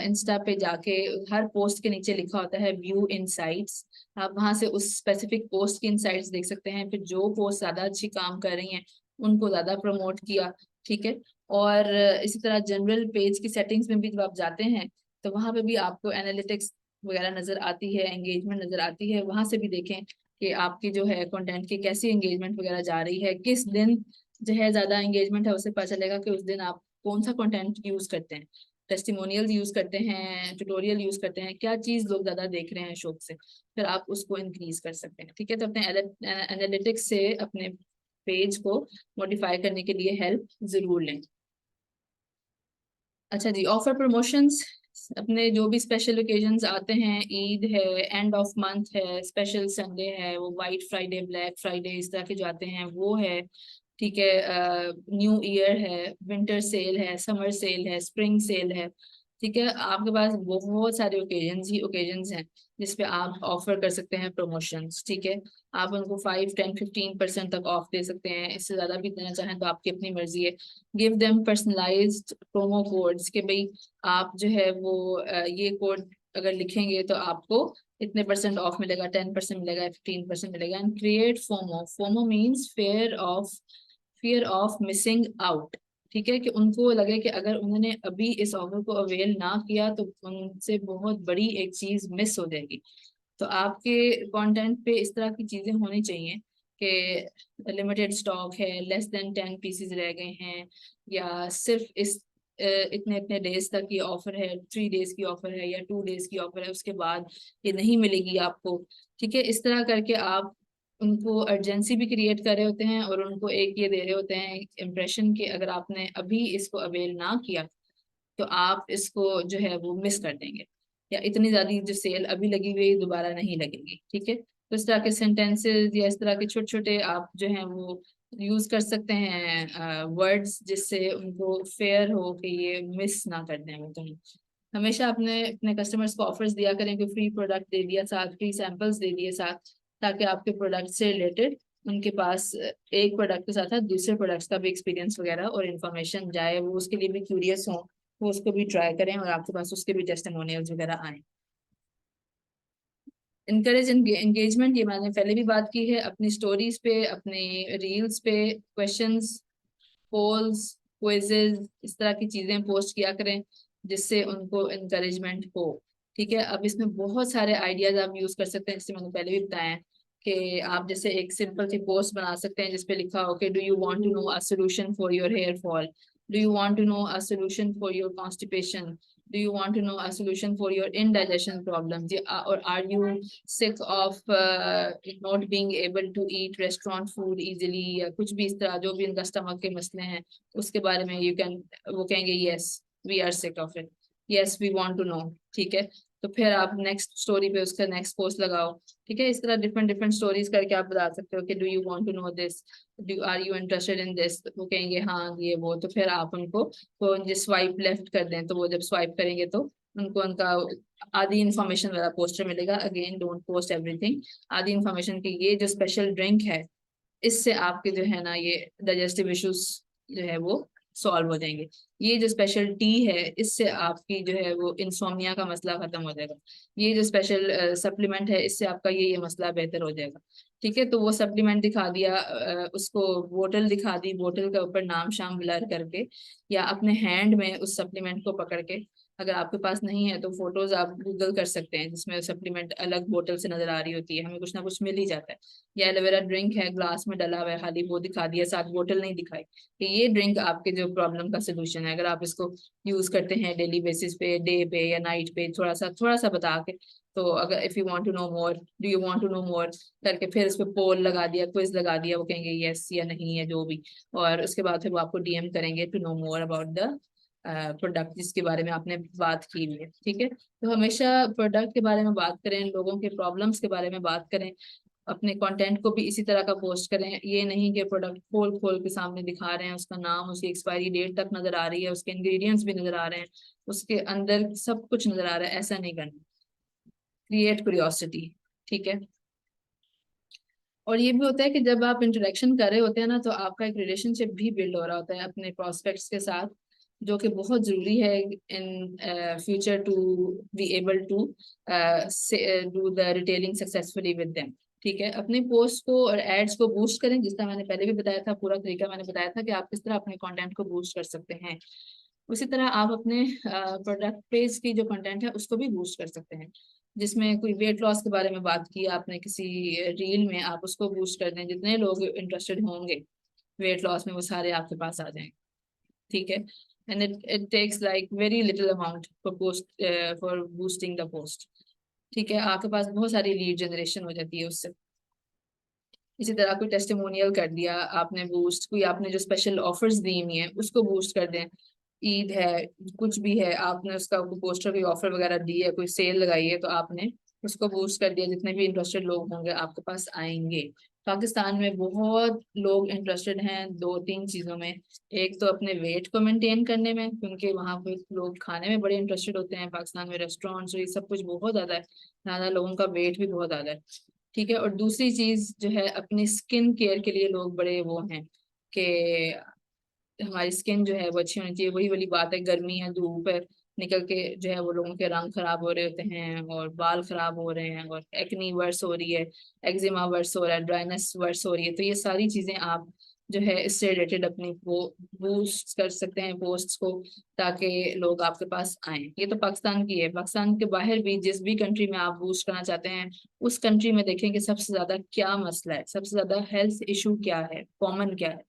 इंस्टा पे जाके हर पोस्ट के नीचे लिखा होता है व्यू इनसाइट्स, आप वहां से उस स्पेसिफिक पोस्ट की इनसाइट्स देख सकते हैं। फिर जो पोस्ट ज्यादा अच्छी काम कर रही हैं उनको ज्यादा प्रमोट किया। ठीक है, और इसी तरह जनरल पेज की सेटिंग्स में भी जब आप जाते हैं तो वहां पे भी आपको एनालिटिक्स वगैरह नजर आती है, एंगेजमेंट नजर आती है। वहां से भी देखें कि आपकी जो है कंटेंट की कैसी एंगेजमेंट वगैरह जा रही है, किस दिन जो है ज्यादा एंगेजमेंट है, उससे पता चलेगा कि उस दिन आप कौन सा कंटेंट यूज करते हैं, टेस्टिमोनियल यूज करते हैं, ट्यूटोरियल यूज करते हैं, क्या चीज लोग ज्यादा देख रहे हैं शौक से, फिर आप उसको इंक्रीज कर सकते हैं। ठीक है, तो अपने एनालिटिक्स से अपने पेज को मॉडिफाई करने के लिए हेल्प जरूर लें। अच्छा जी, ऑफर प्रमोशंस, अपने जो भी स्पेशल ओकेजन्स आते हैं, ईद है, एंड ऑफ मंथ है, स्पेशल संडे है, वो वाइट फ्राइडे, ब्लैक फ्राइडे, इस तरह के जो आते हैं वो है। ठीक है, न्यू ईयर है, विंटर सेल है, समर सेल है, स्प्रिंग सेल है। ठीक है, आपके पास बहुत सारे ओकेजन्स हैं जिसपे आप ऑफर कर सकते हैं प्रमोशंस। ठीक है, आप उनको 5, 10, 15% तक ऑफ दे सकते हैं, इससे ज्यादा भी देना चाहें तो आपकी अपनी मर्जी है। Give them personalised promo codes, के भाई आप जो है वो ये कोड अगर लिखेंगे तो आपको इतने परसेंट ऑफ मिलेगा, 10% मिलेगा, 15% मिलेगा। And create FOMO, FOMO means fear of missing out. ठीक है, कि उनको लगे कि अगर उन्होंने अभी इस ऑफर को अवेल ना किया तो उनसे बहुत बड़ी एक चीज मिस हो जाएगी। तो आपके कंटेंट पे इस तरह की चीजें होनी चाहिए कि लिमिटेड स्टॉक है, लेस देन 10 पीसेज रह गए हैं, या सिर्फ इस इतने इतने डेज तक ये ऑफर है, 3 डेज की ऑफर है या 2 डेज की ऑफर है, उसके बाद ये नहीं मिलेगी आपको। ठीक है, इस तरह करके आप उनको अर्जेंसी भी क्रिएट कर रहे होते हैं और उनको एक ये दे रहे होते हैं इम्प्रेशन कि अगर आपने अभी इसको अवेल ना किया तो आप इसको जो है वो मिस कर देंगे, या इतनी ज्यादा जो सेल अभी लगी हुई है दोबारा नहीं लगेगी। ठीक है, तो इस तरह के सेंटेंसेस या इस तरह के छोटे छोटे आप जो है वो यूज कर सकते हैं वर्ड्स, जिससे उनको फेयर हो कि ये मिस ना कर दें वो कहीं। हमेशा अपने अपने कस्टमर्स को ऑफर्स दिया करें कि फ्री प्रोडक्ट दे दिया साथ, फ्री सैंपल्स दे दिए साथ, ताकि आपके प्रोडक्ट से रिलेटेड उनके पास एक प्रोडक्ट के साथ साथ दूसरे प्रोडक्ट्स का भी एक्सपीरियंस वगैरह और इन्फॉर्मेशन जाए, वो उसके लिए भी क्यूरियस हो, वो उसको भी ट्राई करें और आपके पास उसके भी टेस्टिमोनियल्स वगैरह आए। इनकरेज एंगेजमेंट, ये मैंने पहले भी बात की है। अपनी स्टोरीज पे, अपने रील्स पे क्वेश्चंस, पोल्स, क्विजेज, इस तरह की चीजें पोस्ट किया करें जिससे उनको इनकरेजमेंट हो। ठीक है, अब इसमें बहुत सारे आइडियाज आप यूज कर सकते हैं, जैसे मैंने पहले भी बताया है कि आप जैसे एक सिंपल सी पोस्ट बना सकते हैं जिसपे लिखा हो कि do you want to know a solution for your hair fall, do you want to know a solution for your constipation, Do you want to know a solution for your indigestion problems? Or are you sick of not being able to eat restaurant food easily, या कुछ भी इस तरह जो भी उनका स्टमक के मसले हैं उसके बारे में you can, वो कहेंगे yes we are sick of it, yes we want to know. ठीक है, तो फिर आप नेक्स्ट स्टोरी पे उसका नेक्स्ट पोस्ट लगाओ. ठीक है, इस तरह डिफरेंट डिफरेंट स्टोरीज करके आप बता सकते हो कि do you want to know this, do are you interested in this. वो कहेंगे हाँ ये वो, तो फिर आप उनको तो जो स्वाइप लेफ्ट कर दें, तो वो जब स्वाइप करेंगे तो उनको उनका आधी इंफॉर्मेशन वाला पोस्टर मिलेगा. Again don't post everything. आधी इंफॉर्मेशन की ये जो स्पेशल ड्रिंक है इससे आपके जो है ना ये डाइजेस्टिव इश्यूज जो है वो सॉल्व हो जाएंगे. ये जो स्पेशल टी है इससे आपकी जो है वो इंसोम्निया का मसला खत्म हो जाएगा. ये जो स्पेशल सप्लीमेंट है इससे आपका ये मसला बेहतर हो जाएगा. ठीक है, तो वो सप्लीमेंट दिखा दिया, उसको बोतल दिखा दी, बोतल के ऊपर नाम शाम ब्लर करके, या अपने हैंड में उस सप्लीमेंट को पकड़ के, अगर आपके पास नहीं है तो फोटोज आप गूगल कर सकते हैं जिसमें सप्लीमेंट अलग बोतल से नजर आ रही होती है, हमें कुछ ना कुछ मिल ही जाता है. या एलोवेरा ड्रिंक है ग्लास में डला हुआ है खाली, वो दिखा दिया, साथ बोतल नहीं दिखाई कि ये ड्रिंक आपके जो प्रॉब्लम का सोल्यूशन है. अगर आप इसको यूज करते हैं डेली बेसिस पे, डे पे या नाइट पे, थोड़ा सा बता के, तो अगर if you want to know more, do you want to know more करके फिर उस पर पोल लगा दिया, क्विज लगा दिया, वो कहेंगे यस या नहीं या जो भी, और उसके बाद फिर वो आपको डीएम करेंगे to know more about the product जिसके बारे में आपने बात की हुई है. ठीक है, तो हमेशा प्रोडक्ट के बारे में बात करें, लोगों के प्रॉब्लम्स के बारे में बात करें, अपने कंटेंट को भी इसी तरह का पोस्ट करें. ये नहीं कि प्रोडक्ट खोल खोल के सामने दिखा रहे हैं, उसका नाम, उसकी एक्सपायरी डेट तक नजर आ रही है, उसके इंग्रेडिएंट्स भी नजर आ रहे हैं, उसके अंदर सब कुछ नजर आ रहा है. ऐसा नहीं करना. Create curiosity. ठीक है, और ये भी होता है कि जब आप इंटरेक्शन कर रहे होते हैं ना, तो आपका एक रिलेशनशिप भी बिल्ड हो रहा होता है अपने प्रोस्पेक्ट्स के साथ, जो कि बहुत जरूरी है in future to be able to do the retailing successfully with them. ठीक है, अपने पोस्ट को और एड्स को बूस्ट करें, जिस तरह मैंने पहले भी बताया था, पूरा तरीका मैंने बताया था कि आप किस तरह अपने कंटेंट को बूस्ट कर सकते हैं. उसी तरह आप अपने प्रोडक्ट पेज की जो कंटेंट है उसको भी बूस्ट कर सकते हैं. जिसमें कोई वेट लॉस के बारे में बात की आपने किसी रील में, आप उसको बूस्ट कर दें, जितने लोग इंटरेस्टेड होंगे वेट लॉस में वो सारे आपके पास आ जाएंगे. ठीक है, and it takes like very little amount for boosting the post. ठीक है, आपके पास बहुत सारी लीड जनरेशन हो जाती है उससे. इसी तरह कोई टेस्टिमोनियल कर दिया आपने बूस्ट, कोई आपने जो स्पेशल ऑफर्स दी हुई हैं उसको बूस्ट कर दें. ईद है, कुछ भी है, आपने उसका पोस्टर की ऑफर वगैरह दी है, कोई सेल लगाई है, तो आपने उसको बूस्ट कर दिया. जितने भी इंटरेस्टेड लोग होंगे आपके पास आएंगे. पाकिस्तान में बहुत लोग इंटरेस्टेड हैं दो तीन चीजों में. एक तो अपने वेट को मेंटेन करने में, क्योंकि वहाँ पे लोग खाने में बड़े इंटरेस्टेड होते हैं. पाकिस्तान में रेस्टोरेंट्स ये सब कुछ बहुत ज्यादा है, ज्यादा लोगों का वेट भी बहुत ज्यादा है. ठीक है, और दूसरी चीज जो है अपनी स्किन केयर के लिए लोग बड़े वो हैं कि हमारी स्किन जो है वो अच्छी होनी चाहिए. वही वाली बात है, गर्मी है, धूप है, निकल के जो है वो लोगों के रंग खराब हो रहे होते हैं और बाल खराब हो रहे हैं और एक्नी वर्स हो रही है, एक्जिमा वर्स हो रहा है, ड्राइनेस वर्स हो रही है. तो ये सारी चीजें आप जो है इससे रिलेटेड अपनी वो बूस्ट कर सकते हैं पोस्ट को, ताकि लोग आपके पास आए. ये तो पाकिस्तान की है. पाकिस्तान के बाहर भी जिस भी कंट्री में आप बूस्ट करना चाहते हैं उस कंट्री में देखें कि सबसे ज्यादा क्या मसला है, सबसे ज्यादा हेल्थ इशू क्या है, कॉमन क्या है.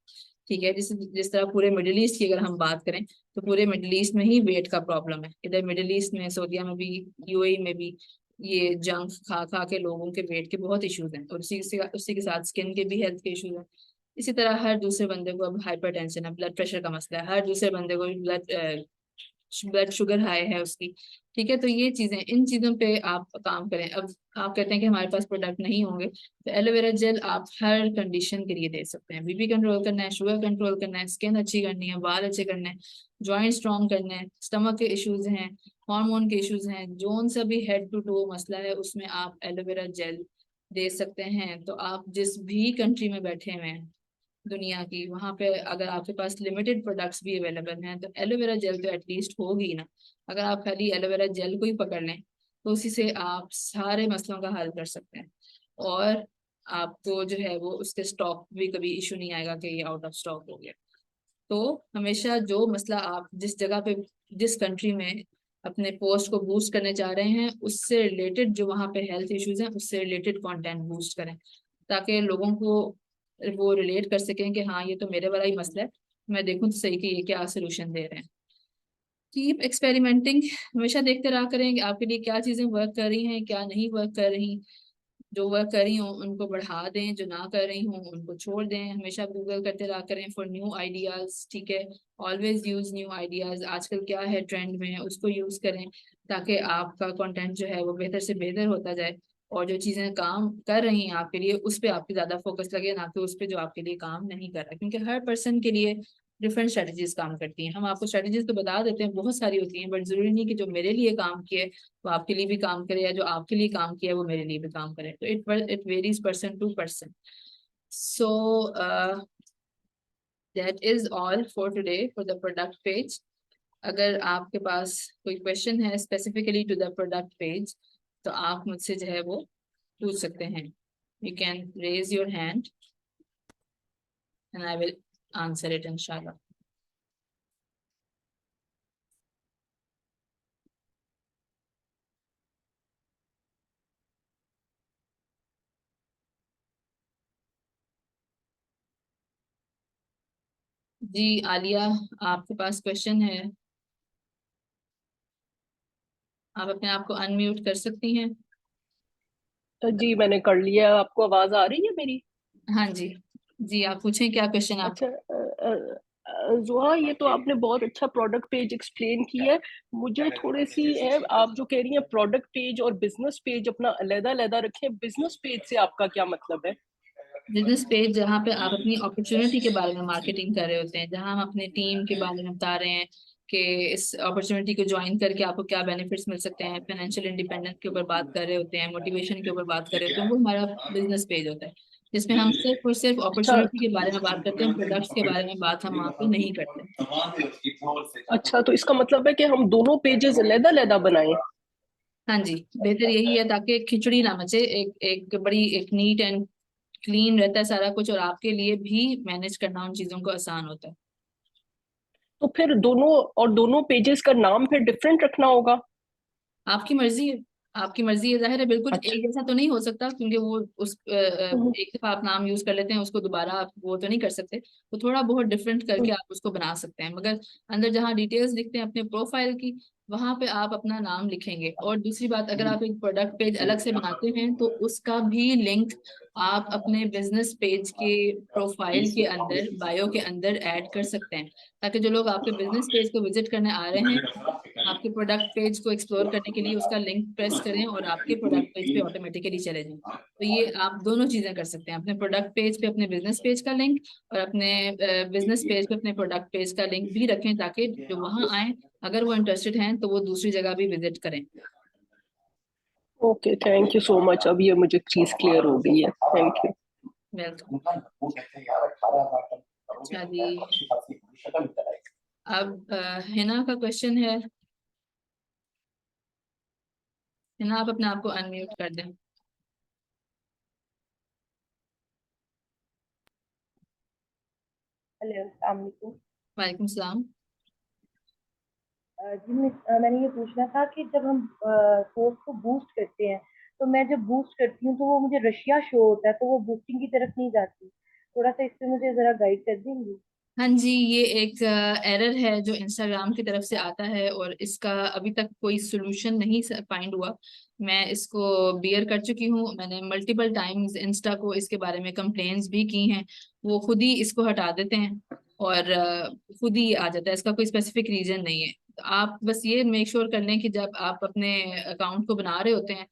ठीक है, जिस तरह पूरे मिडिल ईस्ट की अगर हम बात करें तो पूरे मिडिल ईस्ट में ही वेट का प्रॉब्लम है. इधर मिडिल ईस्ट में, सऊदीया में भी, यूएई में भी ये जंक खा खा के लोगों के वेट के बहुत इश्यूज हैं, और उसी के साथ स्किन के भी हेल्थ के इश्यूज हैं. इसी तरह हर दूसरे बंदे को अब हाइपरटेंशन है, ब्लड प्रेशर का मसला है, हर दूसरे बंदे को ब्लड शुगर हाई है उसकी. ठीक है, तो ये चीजें, इन चीजों पे आप काम करें. अब आप कहते हैं कि हमारे पास प्रोडक्ट नहीं होंगे, तो एलोवेरा जेल आप हर कंडीशन के लिए दे सकते हैं. बीपी कंट्रोल करना है, शुगर कंट्रोल करना है, स्किन अच्छी करनी है, बाल अच्छे करने हैं, जॉइंट स्ट्रॉन्ग करने हैं, स्टमक के इश्यूज हैं, हार्मोन के इश्यूज हैं, जोन सा भी हेड टू टो मसला है उसमें आप एलोवेरा जेल दे सकते हैं. तो आप जिस भी कंट्री में बैठे हुए हैं दुनिया की, वहां पे अगर आपके पास लिमिटेड प्रोडक्ट्स भी अवेलेबल हैं तो एलोवेरा जेल तो एटलीस्ट होगी ना. अगर आप खाली एलोवेरा जेल को ही पकड़ लें तो उसी से आप सारे मसलों का हल कर सकते हैं, और आपको जो है वो उसके स्टॉक भी कभी इशू नहीं आएगा कि ये आउट ऑफ स्टॉक हो गया. तो हमेशा जो मसला आप जिस जगह पे, जिस कंट्री में अपने पोस्ट को बूस्ट करने चाह रहे हैं उससे रिलेटेड जो वहाँ पे हेल्थ इश्यूज हैं उससे रिलेटेड कंटेंट बूस्ट करें, ताकि लोगों को वो रिलेट कर सकें कि हाँ ये तो मेरे वाला ही मसला है, मैं देखूं तो सही कि ये क्या सोल्यूशन दे रहे हैं. कीप एक्सपेरिमेंटिंग, हमेशा देखते रहा करें कि आपके लिए क्या चीजें वर्क कर रही हैं, क्या नहीं वर्क कर रही। जो वर्क कर रही हूँ उनको बढ़ा दें, जो ना कर रही हूँ उनको छोड़ दें। हमेशा गूगल करते रहा करें फॉर न्यू आइडियाज, ठीक है। ऑलवेज यूज न्यू आइडियाज, आजकल क्या है ट्रेंड में उसको यूज करें, ताकि आपका कंटेंट जो है वो बेहतर से बेहतर होता जाए। और जो चीजें काम कर रही हैं आपके लिए उस पर आपकी ज्यादा फोकस लगे, ना कि उस पर जो आपके लिए काम नहीं कर रहा, क्योंकि हर पर्सन के लिए डिफरेंट स्ट्रेटजीज काम करती हैं। हम आपको स्ट्रेटजीज तो बता देते हैं, बहुत सारी होती हैं, बट जरूरी नहीं कि जो मेरे लिए काम किए वो आपके लिए भी काम करे, या जो आपके लिए काम किया वो मेरे लिए भी काम करे। तो it varies person to person. So that is all for today for the product page. अगर आपके पास कोई क्वेश्चन है specifically to the product page, तो आप मुझसे जो है वो पूछ सकते हैं। You can raise your hand and I will answer it इंशाल्लाह। जी आलिया, आपके पास क्वेश्चन है, आप अपने आप को अनम्यूट कर सकती हैं। तो जी मैंने कर लिया। आपको आवाज आ रही है मेरी? हाँ जी। जी आप पूछें क्या क्वेश्चन आप। अच्छा, जुहा, ये तो आपने बहुत अच्छा प्रोडक्ट पेज एक्सप्लेन किया है। मुझे थोड़ी सी है, आप जो कह रही हैं प्रोडक्ट पेज और बिजनेस पेज अपना अलग अलग रखें, बिजनेस पेज से आपका क्या मतलब है? बिजनेस पेज जहाँ पे आप अपनी अपॉर्चुनिटी के बारे में मार्केटिंग कर रहे होते हैं, जहाँ हम अपने टीम के बारे में बता रहे हैं कि इस अपॉर्चुनिटी को ज्वाइन करके आपको क्या बेनिफिट्स मिल सकते हैं, फाइनेंशियल इंडिपेंडेंस के ऊपर बात कर रहे होते हैं, मोटिवेशन के ऊपर बात कर रहे होते हैं, वो हमारा बिजनेस पेज होता है, जिसमें हम सिर्फ और सिर्फ अच्छा। अपॉर्चुनिटी के बारे में बात करते हैं, प्रोडक्ट्स के बारे में बात हम वहाँ पे नहीं करते। अच्छा, तो इसका मतलब है कि हम दोनों पेजेस अलग अलग बनाएं? हाँ जी, बेहतर यही है, ताकि खिचड़ी ना मचे, एक एक बड़ी एक नीट एंड क्लीन रहता है सारा कुछ, और आपके लिए भी मैनेज करना उन चीजों को आसान होता है। तो फिर दोनों पेजेस का नाम फिर डिफरेंट रखना होगा? आपकी मर्जी है, आपकी मर्जी है, जाहिर है बिल्कुल अच्छा। एक जैसा तो नहीं हो सकता, क्योंकि वो उस हम्म, एक दफा आप नाम यूज कर लेते हैं उसको दोबारा आप वो तो नहीं कर सकते, तो थोड़ा बहुत डिफरेंट करके हम्म। आप उसको बना सकते हैं, मगर अंदर जहाँ डिटेल्स लिखते हैं अपने प्रोफाइल की, वहां पे आप अपना नाम लिखेंगे। और दूसरी बात, अगर आप एक प्रोडक्ट पेज अलग से बनाते हैं तो उसका भी लिंक आप अपने बिजनेस पेज के प्रोफाइल के अंदर, बायो के अंदर ऐड कर सकते हैं, ताकि जो लोग आपके बिजनेस पेज को विजिट करने आ रहे हैं, आपके प्रोडक्ट पेज को एक्सप्लोर करने के लिए उसका लिंक प्रेस करें और आपके प्रोडक्ट पेज पे ऑटोमेटिकली चले जाएं। तो ये आप दोनों चीजें कर सकते हैं, अपने प्रोडक्ट पेज पे अपने बिजनेस पेज का लिंक, और अपने बिजनेस पेज पे अपने प्रोडक्ट पेज का लिंक भी रखें, ताकि जो वहां आए, अगर वो इंटरेस्टेड हैं तो वो दूसरी जगह भी विजिट करें। Okay, thank you so much. अब ये मुझे चीज क्लियर हो गई है। Thank you. वेलकम। अच्छा जी, अब हिना का क्वेश्चन है। हिना, आप अपने आप को अनम्यूट कर दें। हेलो, अस्सलाम वालेकुम। वालेकुम सलाम। मैंने ये पूछना था कि जब हम पोस्ट को बूस्ट करते हैं, तो मैं जब बूस्ट करती हूँ तो वो मुझे रशिया शो होता है, तो वो बूस्टिंग की तरफ नहीं जाती। थोड़ा सा इस पे मुझे जरा गाइड कर देंगी? हाँ जी, ये एक एरर है जो इंस्टाग्राम की तरफ से आता है, और इसका अभी तक कोई सोल्यूशन नहीं फाइंड हुआ। मैं इसको बियर कर चुकी हूँ, मैंने मल्टीपल टाइम्स इंस्टा को इसके बारे में कंप्लेन्स भी की हैं। वो खुद ही इसको हटा देते हैं, और खुद ही आ जाता है, इसका कोई स्पेसिफिक रीजन नहीं है। तो आप बस ये मेक श्योर कर लें कि जब आप अपने अकाउंट को बना रहे होते हैं,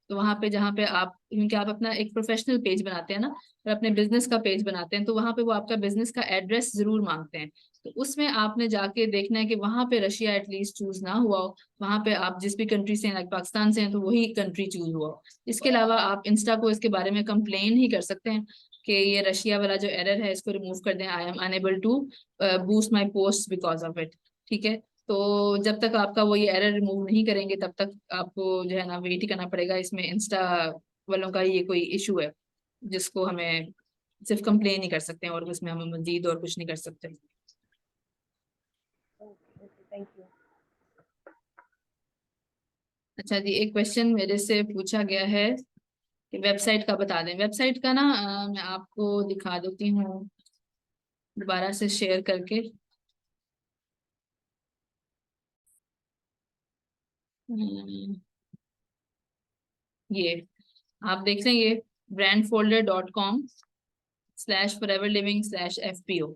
तो वहां पे जहाँ पे आप, क्योंकि आप अपना एक प्रोफेशनल पेज बनाते हैं ना, और अपने बिजनेस का पेज बनाते हैं, तो वहां पे वो आपका बिजनेस का एड्रेस जरूर मांगते हैं। तो उसमें आपने जाके देखना है कि वहां पे रशिया एटलीस्ट चूज ना हुआ हो, वहां पे आप जिस भी कंट्री से हैं, लाइक पाकिस्तान से हैं, तो वही कंट्री चूज हुआ हो। इसके अलावा आप इंस्टा को इसके बारे में कंप्लेन ही कर सकते हैं कि ये रशिया वाला जो एरर है इसको रिमूव कर दें, I am unable to boost my post because of it. ठीक है, तो जब तक आपका वो ये एरर रिमूव नहीं करेंगे, तब तक आपको जो है ना वेट ही करना पड़ेगा। इसमें इंस्टा वालों का ये कोई इशू है, जिसको हमें सिर्फ कंप्लेन ही कर सकते हैं, और उसमें हम मजीद और कुछ नहीं कर सकते। Okay okay, thank you. अच्छा जी, एक क्वेश्चन मेरे से पूछा गया है कि वेबसाइट का बता दें। वेबसाइट का ना मैं आपको दिखा देती हूँ दोबारा से शेयर करके। ये आप देख लें, ये brandfolder.com/foreverliving/FPO।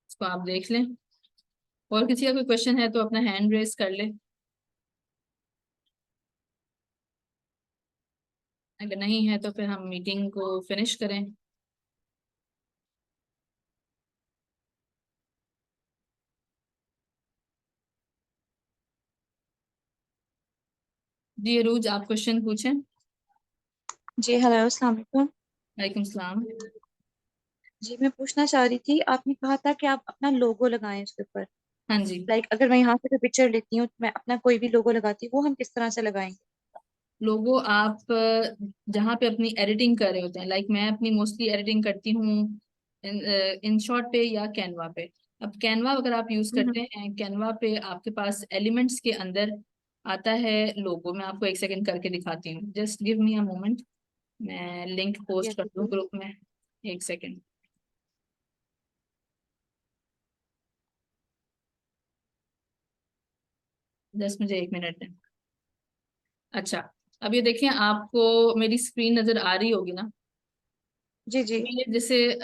इसको आप देख लें, और किसी का कोई क्वेश्चन है तो अपना हैंड रेस कर ले, अगर नहीं है तो फिर हम मीटिंग को फिनिश करें। जी अरूज, आप क्वेश्चन पूछें। जी हेलो, अस्सलाम वालेकुम। वालेकुम सलाम। जी मैं पूछना चाह रही थी, आपने कहा था कि आप अपना लोगो लगाएं उसके ऊपर। हाँ जी, अगर मैं यहाँ से कोई पिक्चर लेती हूँ, मैं अपना कोई भी लोगो लगाती हूँ, वो हम किस तरह से लगाएंगे? लोगो आप जहाँ पे अपनी एडिटिंग कर रहे होते हैं, मैं अपनी मोस्टली एडिटिंग करती हूँ इन शॉट पे या कैनवा पे। अब कैनवा अगर आप यूज करते हैं, कैनवा पे आपके पास एलिमेंट्स के अंदर आता है लोगो। मैं आपको एक सेकंड करके दिखाती हूँ, just give me a moment. मैं लिंक पोस्ट यस कर दूँ ओके। ग्रुप में, एक सेकंड। जस्ट मुझे एक मिनट दें। अच्छा, अब ये देखिए, आपको मेरी स्क्रीन नजर आ रही होगी ना। जी जी। ये जैसे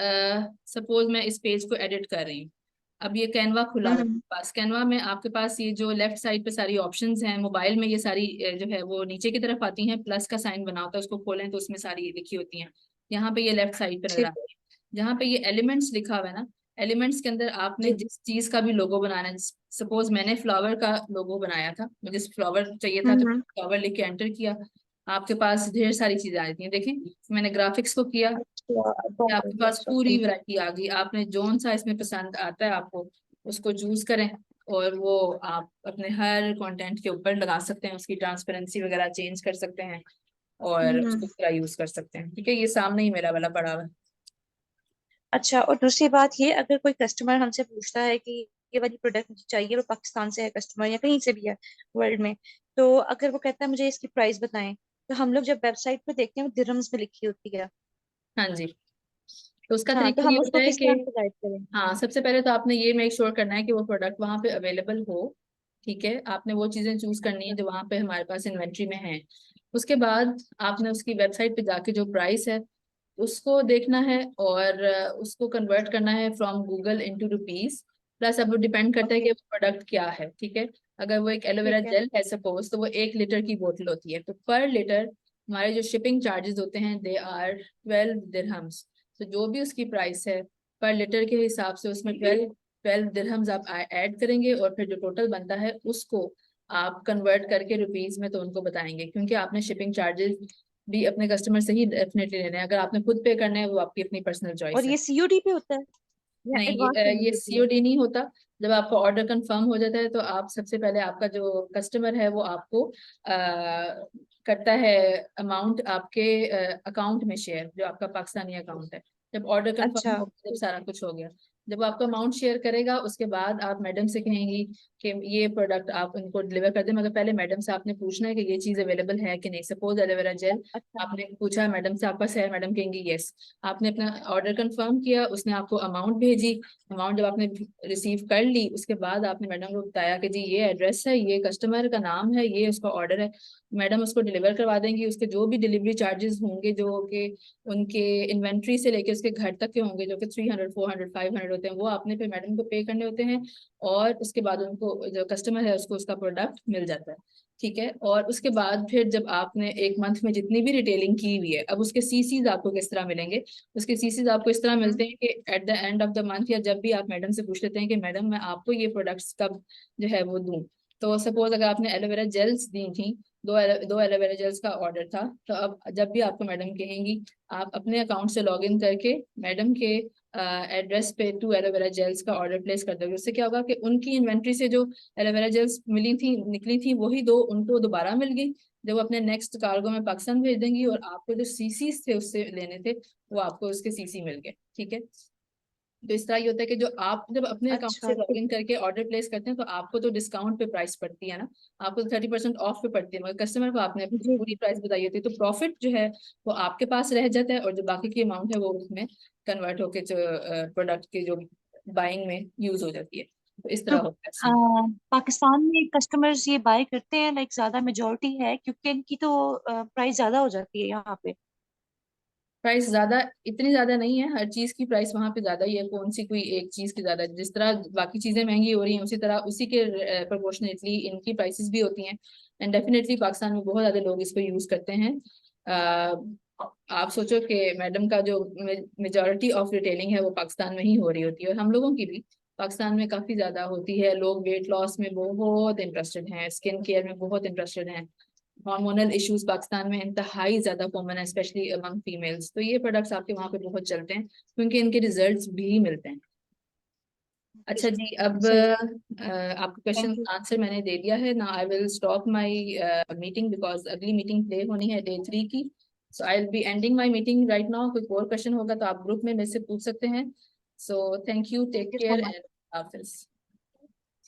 सपोज मैं इस पेज को एडिट कर रही हूँ। अब ये कैनवा खुला है हम्म। पास। कैनवा में आपके पास ये जो लेफ्ट साइड पे सारी ऑप्शंस हैं, मोबाइल में ये सारी जो है वो नीचे की तरफ आती हैं, प्लस का साइन बना होता है, उसको खोलें तो उसमें सारी लिखी होती हैं। यहाँ पे ये लेफ्ट साइड पे नजर ठीक है। आती है, जहाँ पे ये एलिमेंट्स लिखा हुआ है ना। एलिमेंट्स के अंदर आपने जी। जिस चीज का भी लोगो बनाना है, सपोज मैंने फ्लावर का लोगो बनाया था, मुझे फ्लावर चाहिए था तो हम्म। फ्लावर लिख के एंटर किया। आपके पास ढेर सारी चीजें आ जाती हैं, देखें मैंने ग्राफिक्स को किया, अच्छा ये आपके पास बहुत पूरी ओके। वैरायटी आ गई। आपने जोन सा इसमें पसंद आता है आपको, उसको चूज करें, और वो आप अपने हर कंटेंट के ऊपर लगा सकते हैं, उसकी ट्रांसपेरेंसी वगैरह चेंज कर सकते हैं, और उसको हम्म। पूरा यूज कर सकते हैं। ठीक है, ये सामने ही मेरा वाला पड़ा हुआ है। अच्छा, और दूसरी बात ये, अगर कोई कस्टमर हमसे पूछता है कि ये वाली प्रोडक्ट मुझे चाहिए, वो पाकिस्तान से है कस्टमर या कहीं से भी है वर्ल्ड में, तो अगर वो कहता है मुझे इसकी प्राइस बताएं, तो हम लोग जब वेबसाइट पे देखते हैं वो दिरहम्स में लिखी होती है। हाँ जी, तो उसका हाँ, तो तरीका ये हम होता उसको है किस कि तरह से गाइड करें? हाँ, सबसे पहले तो आपने ये मेक श्योर करना है कि वो प्रोडक्ट वहाँ पे अवेलेबल हो। ठीक है, आपने वो चीजें चूज करनी है जो वहाँ पे हमारे पास इन्वेंट्री में है। उसके बाद आपने उसकी वेबसाइट पे जाके जो प्राइस है उसको देखना है, और उसको कन्वर्ट करना है from Google into rupees. Plus अब वो डिपेंड करता है ओके। कि वो प्रोडक्ट क्या है। ठीक है, अगर वो एक एलोवेरा ठीक है। जेल है सपोज, तो वो 1 लीटर की बोतल होती है, तो पर लीटर हमारे जो शिपिंग चार्जेस होते हैं दे आर 12 दिरहम्स। तो जो भी उसकी प्राइस है पर लीटर के हिसाब से उसमें 12 दिरहम्स आप ऐड करेंगे, और फिर जो टोटल बनता है उसको आप कन्वर्ट करके रुपीज में तो उनको बताएंगे, क्योंकि आपने शिपिंग चार्जेस भी अपने कस्टमर से ही डेफिनेटली लेने हैं। अगर आपने खुद पे करना है वो आपकी अपनी पर्सनल और चॉइस है। ये सीओडी पे होता है या नहीं, एडवांस ये पेमेंट होती है? सीओडी नहीं होता। जब आपका ऑर्डर कंफर्म हो जाता है तो आप सबसे पहले, आपका जो कस्टमर है वो आपको करता है अमाउंट आपके अकाउंट में शेयर, जो आपका पाकिस्तानी अकाउंट है। जब ऑर्डर कंफर्म अच्छा। हो गया, जब सारा कुछ हो गया, जब आपका अमाउंट शेयर करेगा, उसके बाद आप मैडम से कहेंगी कि ये प्रोडक्ट आप उनको डिलीवर कर दें। मगर पहले मैडम से आपने पूछना है कि ये चीज़ अवेलेबल है कि नहीं। सपोज एलोवेरा जेल अच्छा। आपने पूछा मैडम से, आपका है, मैडम कहेंगी यस। आपने अपना ऑर्डर कंफर्म किया, उसने आपको अमाउंट भेजी। अमाउंट जब आपने रिसीव कर ली, उसके बाद आपने मैडम को बताया कि जी ये एड्रेस है, ये कस्टमर का नाम है, ये उसका ऑर्डर है। मैडम उसको डिलीवर करवा देंगी। उसके जो भी डिलीवरी चार्जेस होंगे, जो कि उनके इन्वेंट्री से लेके उसके घर तक के होंगे, जो कि 300 400 500 होते हैं, वो आपने फिर मैडम को पे करने होते हैं। और उसके बाद उनको, जो कस्टमर है, उसको उसका प्रोडक्ट मिल जाता है। ठीक है, और उसके बाद फिर जब आपने एक मंथ में जितनी भी रिटेलिंग की हुई है, अब उसके सीसीज आपको किस तरह मिलेंगे? उसके सीसीज आपको इस तरह मिलते हैं कि at the end of the month, या जब भी आप मैडम से पूछ लेते हैं कि मैडम मैं आपको ये प्रोडक्ट्स कब जो है वो दूं। तो सपोज अगर आपने एलोवेरा जेल्स दी थी, दो एलोवेरा जेल्स का ऑर्डर था, तो अब जब भी आपको मैडम कहेंगी, आप अपने अकाउंट से लॉग इन करके मैडम के एड्रेस पे 2 एलोवेरा जेल्स का ऑर्डर प्लेस कर दोगे। उससे क्या होगा कि उनकी इन्वेंट्री से जो एलोवेरा जेल्स मिली थी, निकली थी, वही दो उनको दोबारा मिल गई। जब वो अपने नेक्स्ट कार्गो में पाकिस्तान भेज देंगी, और आपको जो सीसी थे उससे लेने थे, वो आपको उसके सीसी मिल गए। ठीक है, तो इस तरह ये होता है कि जो आप जब अपने अकाउंट से अच्छा लॉग ठीक इन है। करके ऑर्डर प्लेस करते हैं, तो आपको तो डिस्काउंट पे प्राइस पड़ती है ना, आपको 30% ऑफ पे पड़ती है, मगर कस्टमर को आपने अपनी जी पूरी जी। प्राइस बताई होती है, तो प्रॉफिट जो है वो आपके पास रह जाता है, और जो बाकी की अमाउंट है वो उसमें कन्वर्ट होके जो प्रोडक्ट की जो बाइंग में यूज हो जाती है। तो इस तो तरह होता है इसमें। पाकिस्तान में कस्टमर्स ये बाय करते हैं, लाइक ज्यादा मेजोरिटी है, क्योंकि इनकी तो प्राइस ज्यादा हो जाती है यहाँ पे। प्राइस ज्यादा, इतनी ज्यादा नहीं है, हर चीज की प्राइस वहां पे ज्यादा ही है, कौन सी कोई एक चीज की ज्यादा, जिस तरह बाकी चीजें महंगी हो रही हैं उसी तरह उसी के प्रोपोर्शनेटली इनकी प्राइसेस भी होती हैं। एंड डेफिनेटली पाकिस्तान में बहुत ज्यादा लोग इसको यूज करते हैं। आप सोचो कि मैडम का जो मेजोरिटी ऑफ रिटेलिंग है वो पाकिस्तान में ही हो रही होती है, और हम लोगों की भी पाकिस्तान में काफी ज्यादा होती है। लोग वेट लॉस में बहुत इंटरेस्टेड हैं, स्किन केयर में बहुत इंटरेस्टेड हैं। हार्मोनल इश्यूज पाकिस्तान में इंतहाई ज्यादा कॉमन है, स्पेशली अमंग फीमेल्स। तो ये प्रोडक्ट्स आपके वहाँ पे बहुत चलते हैं क्योंकि इनके रिजल्ट्स भी मिलते हैं। अच्छा जी, अब सही। आपके क्वेश्चन थैंक यू। का आंसर मैंने दे दिया है ना। I will stop my meeting because अगली मीटिंग प्ले होनी है डे 3 की। So I will be ending my meeting right now. कोई और क्वेश्चन होगा तो आप ग्रुप में मेरे से पूछ सकते हैं। So thank you, take thank you so care much. And Hafiz.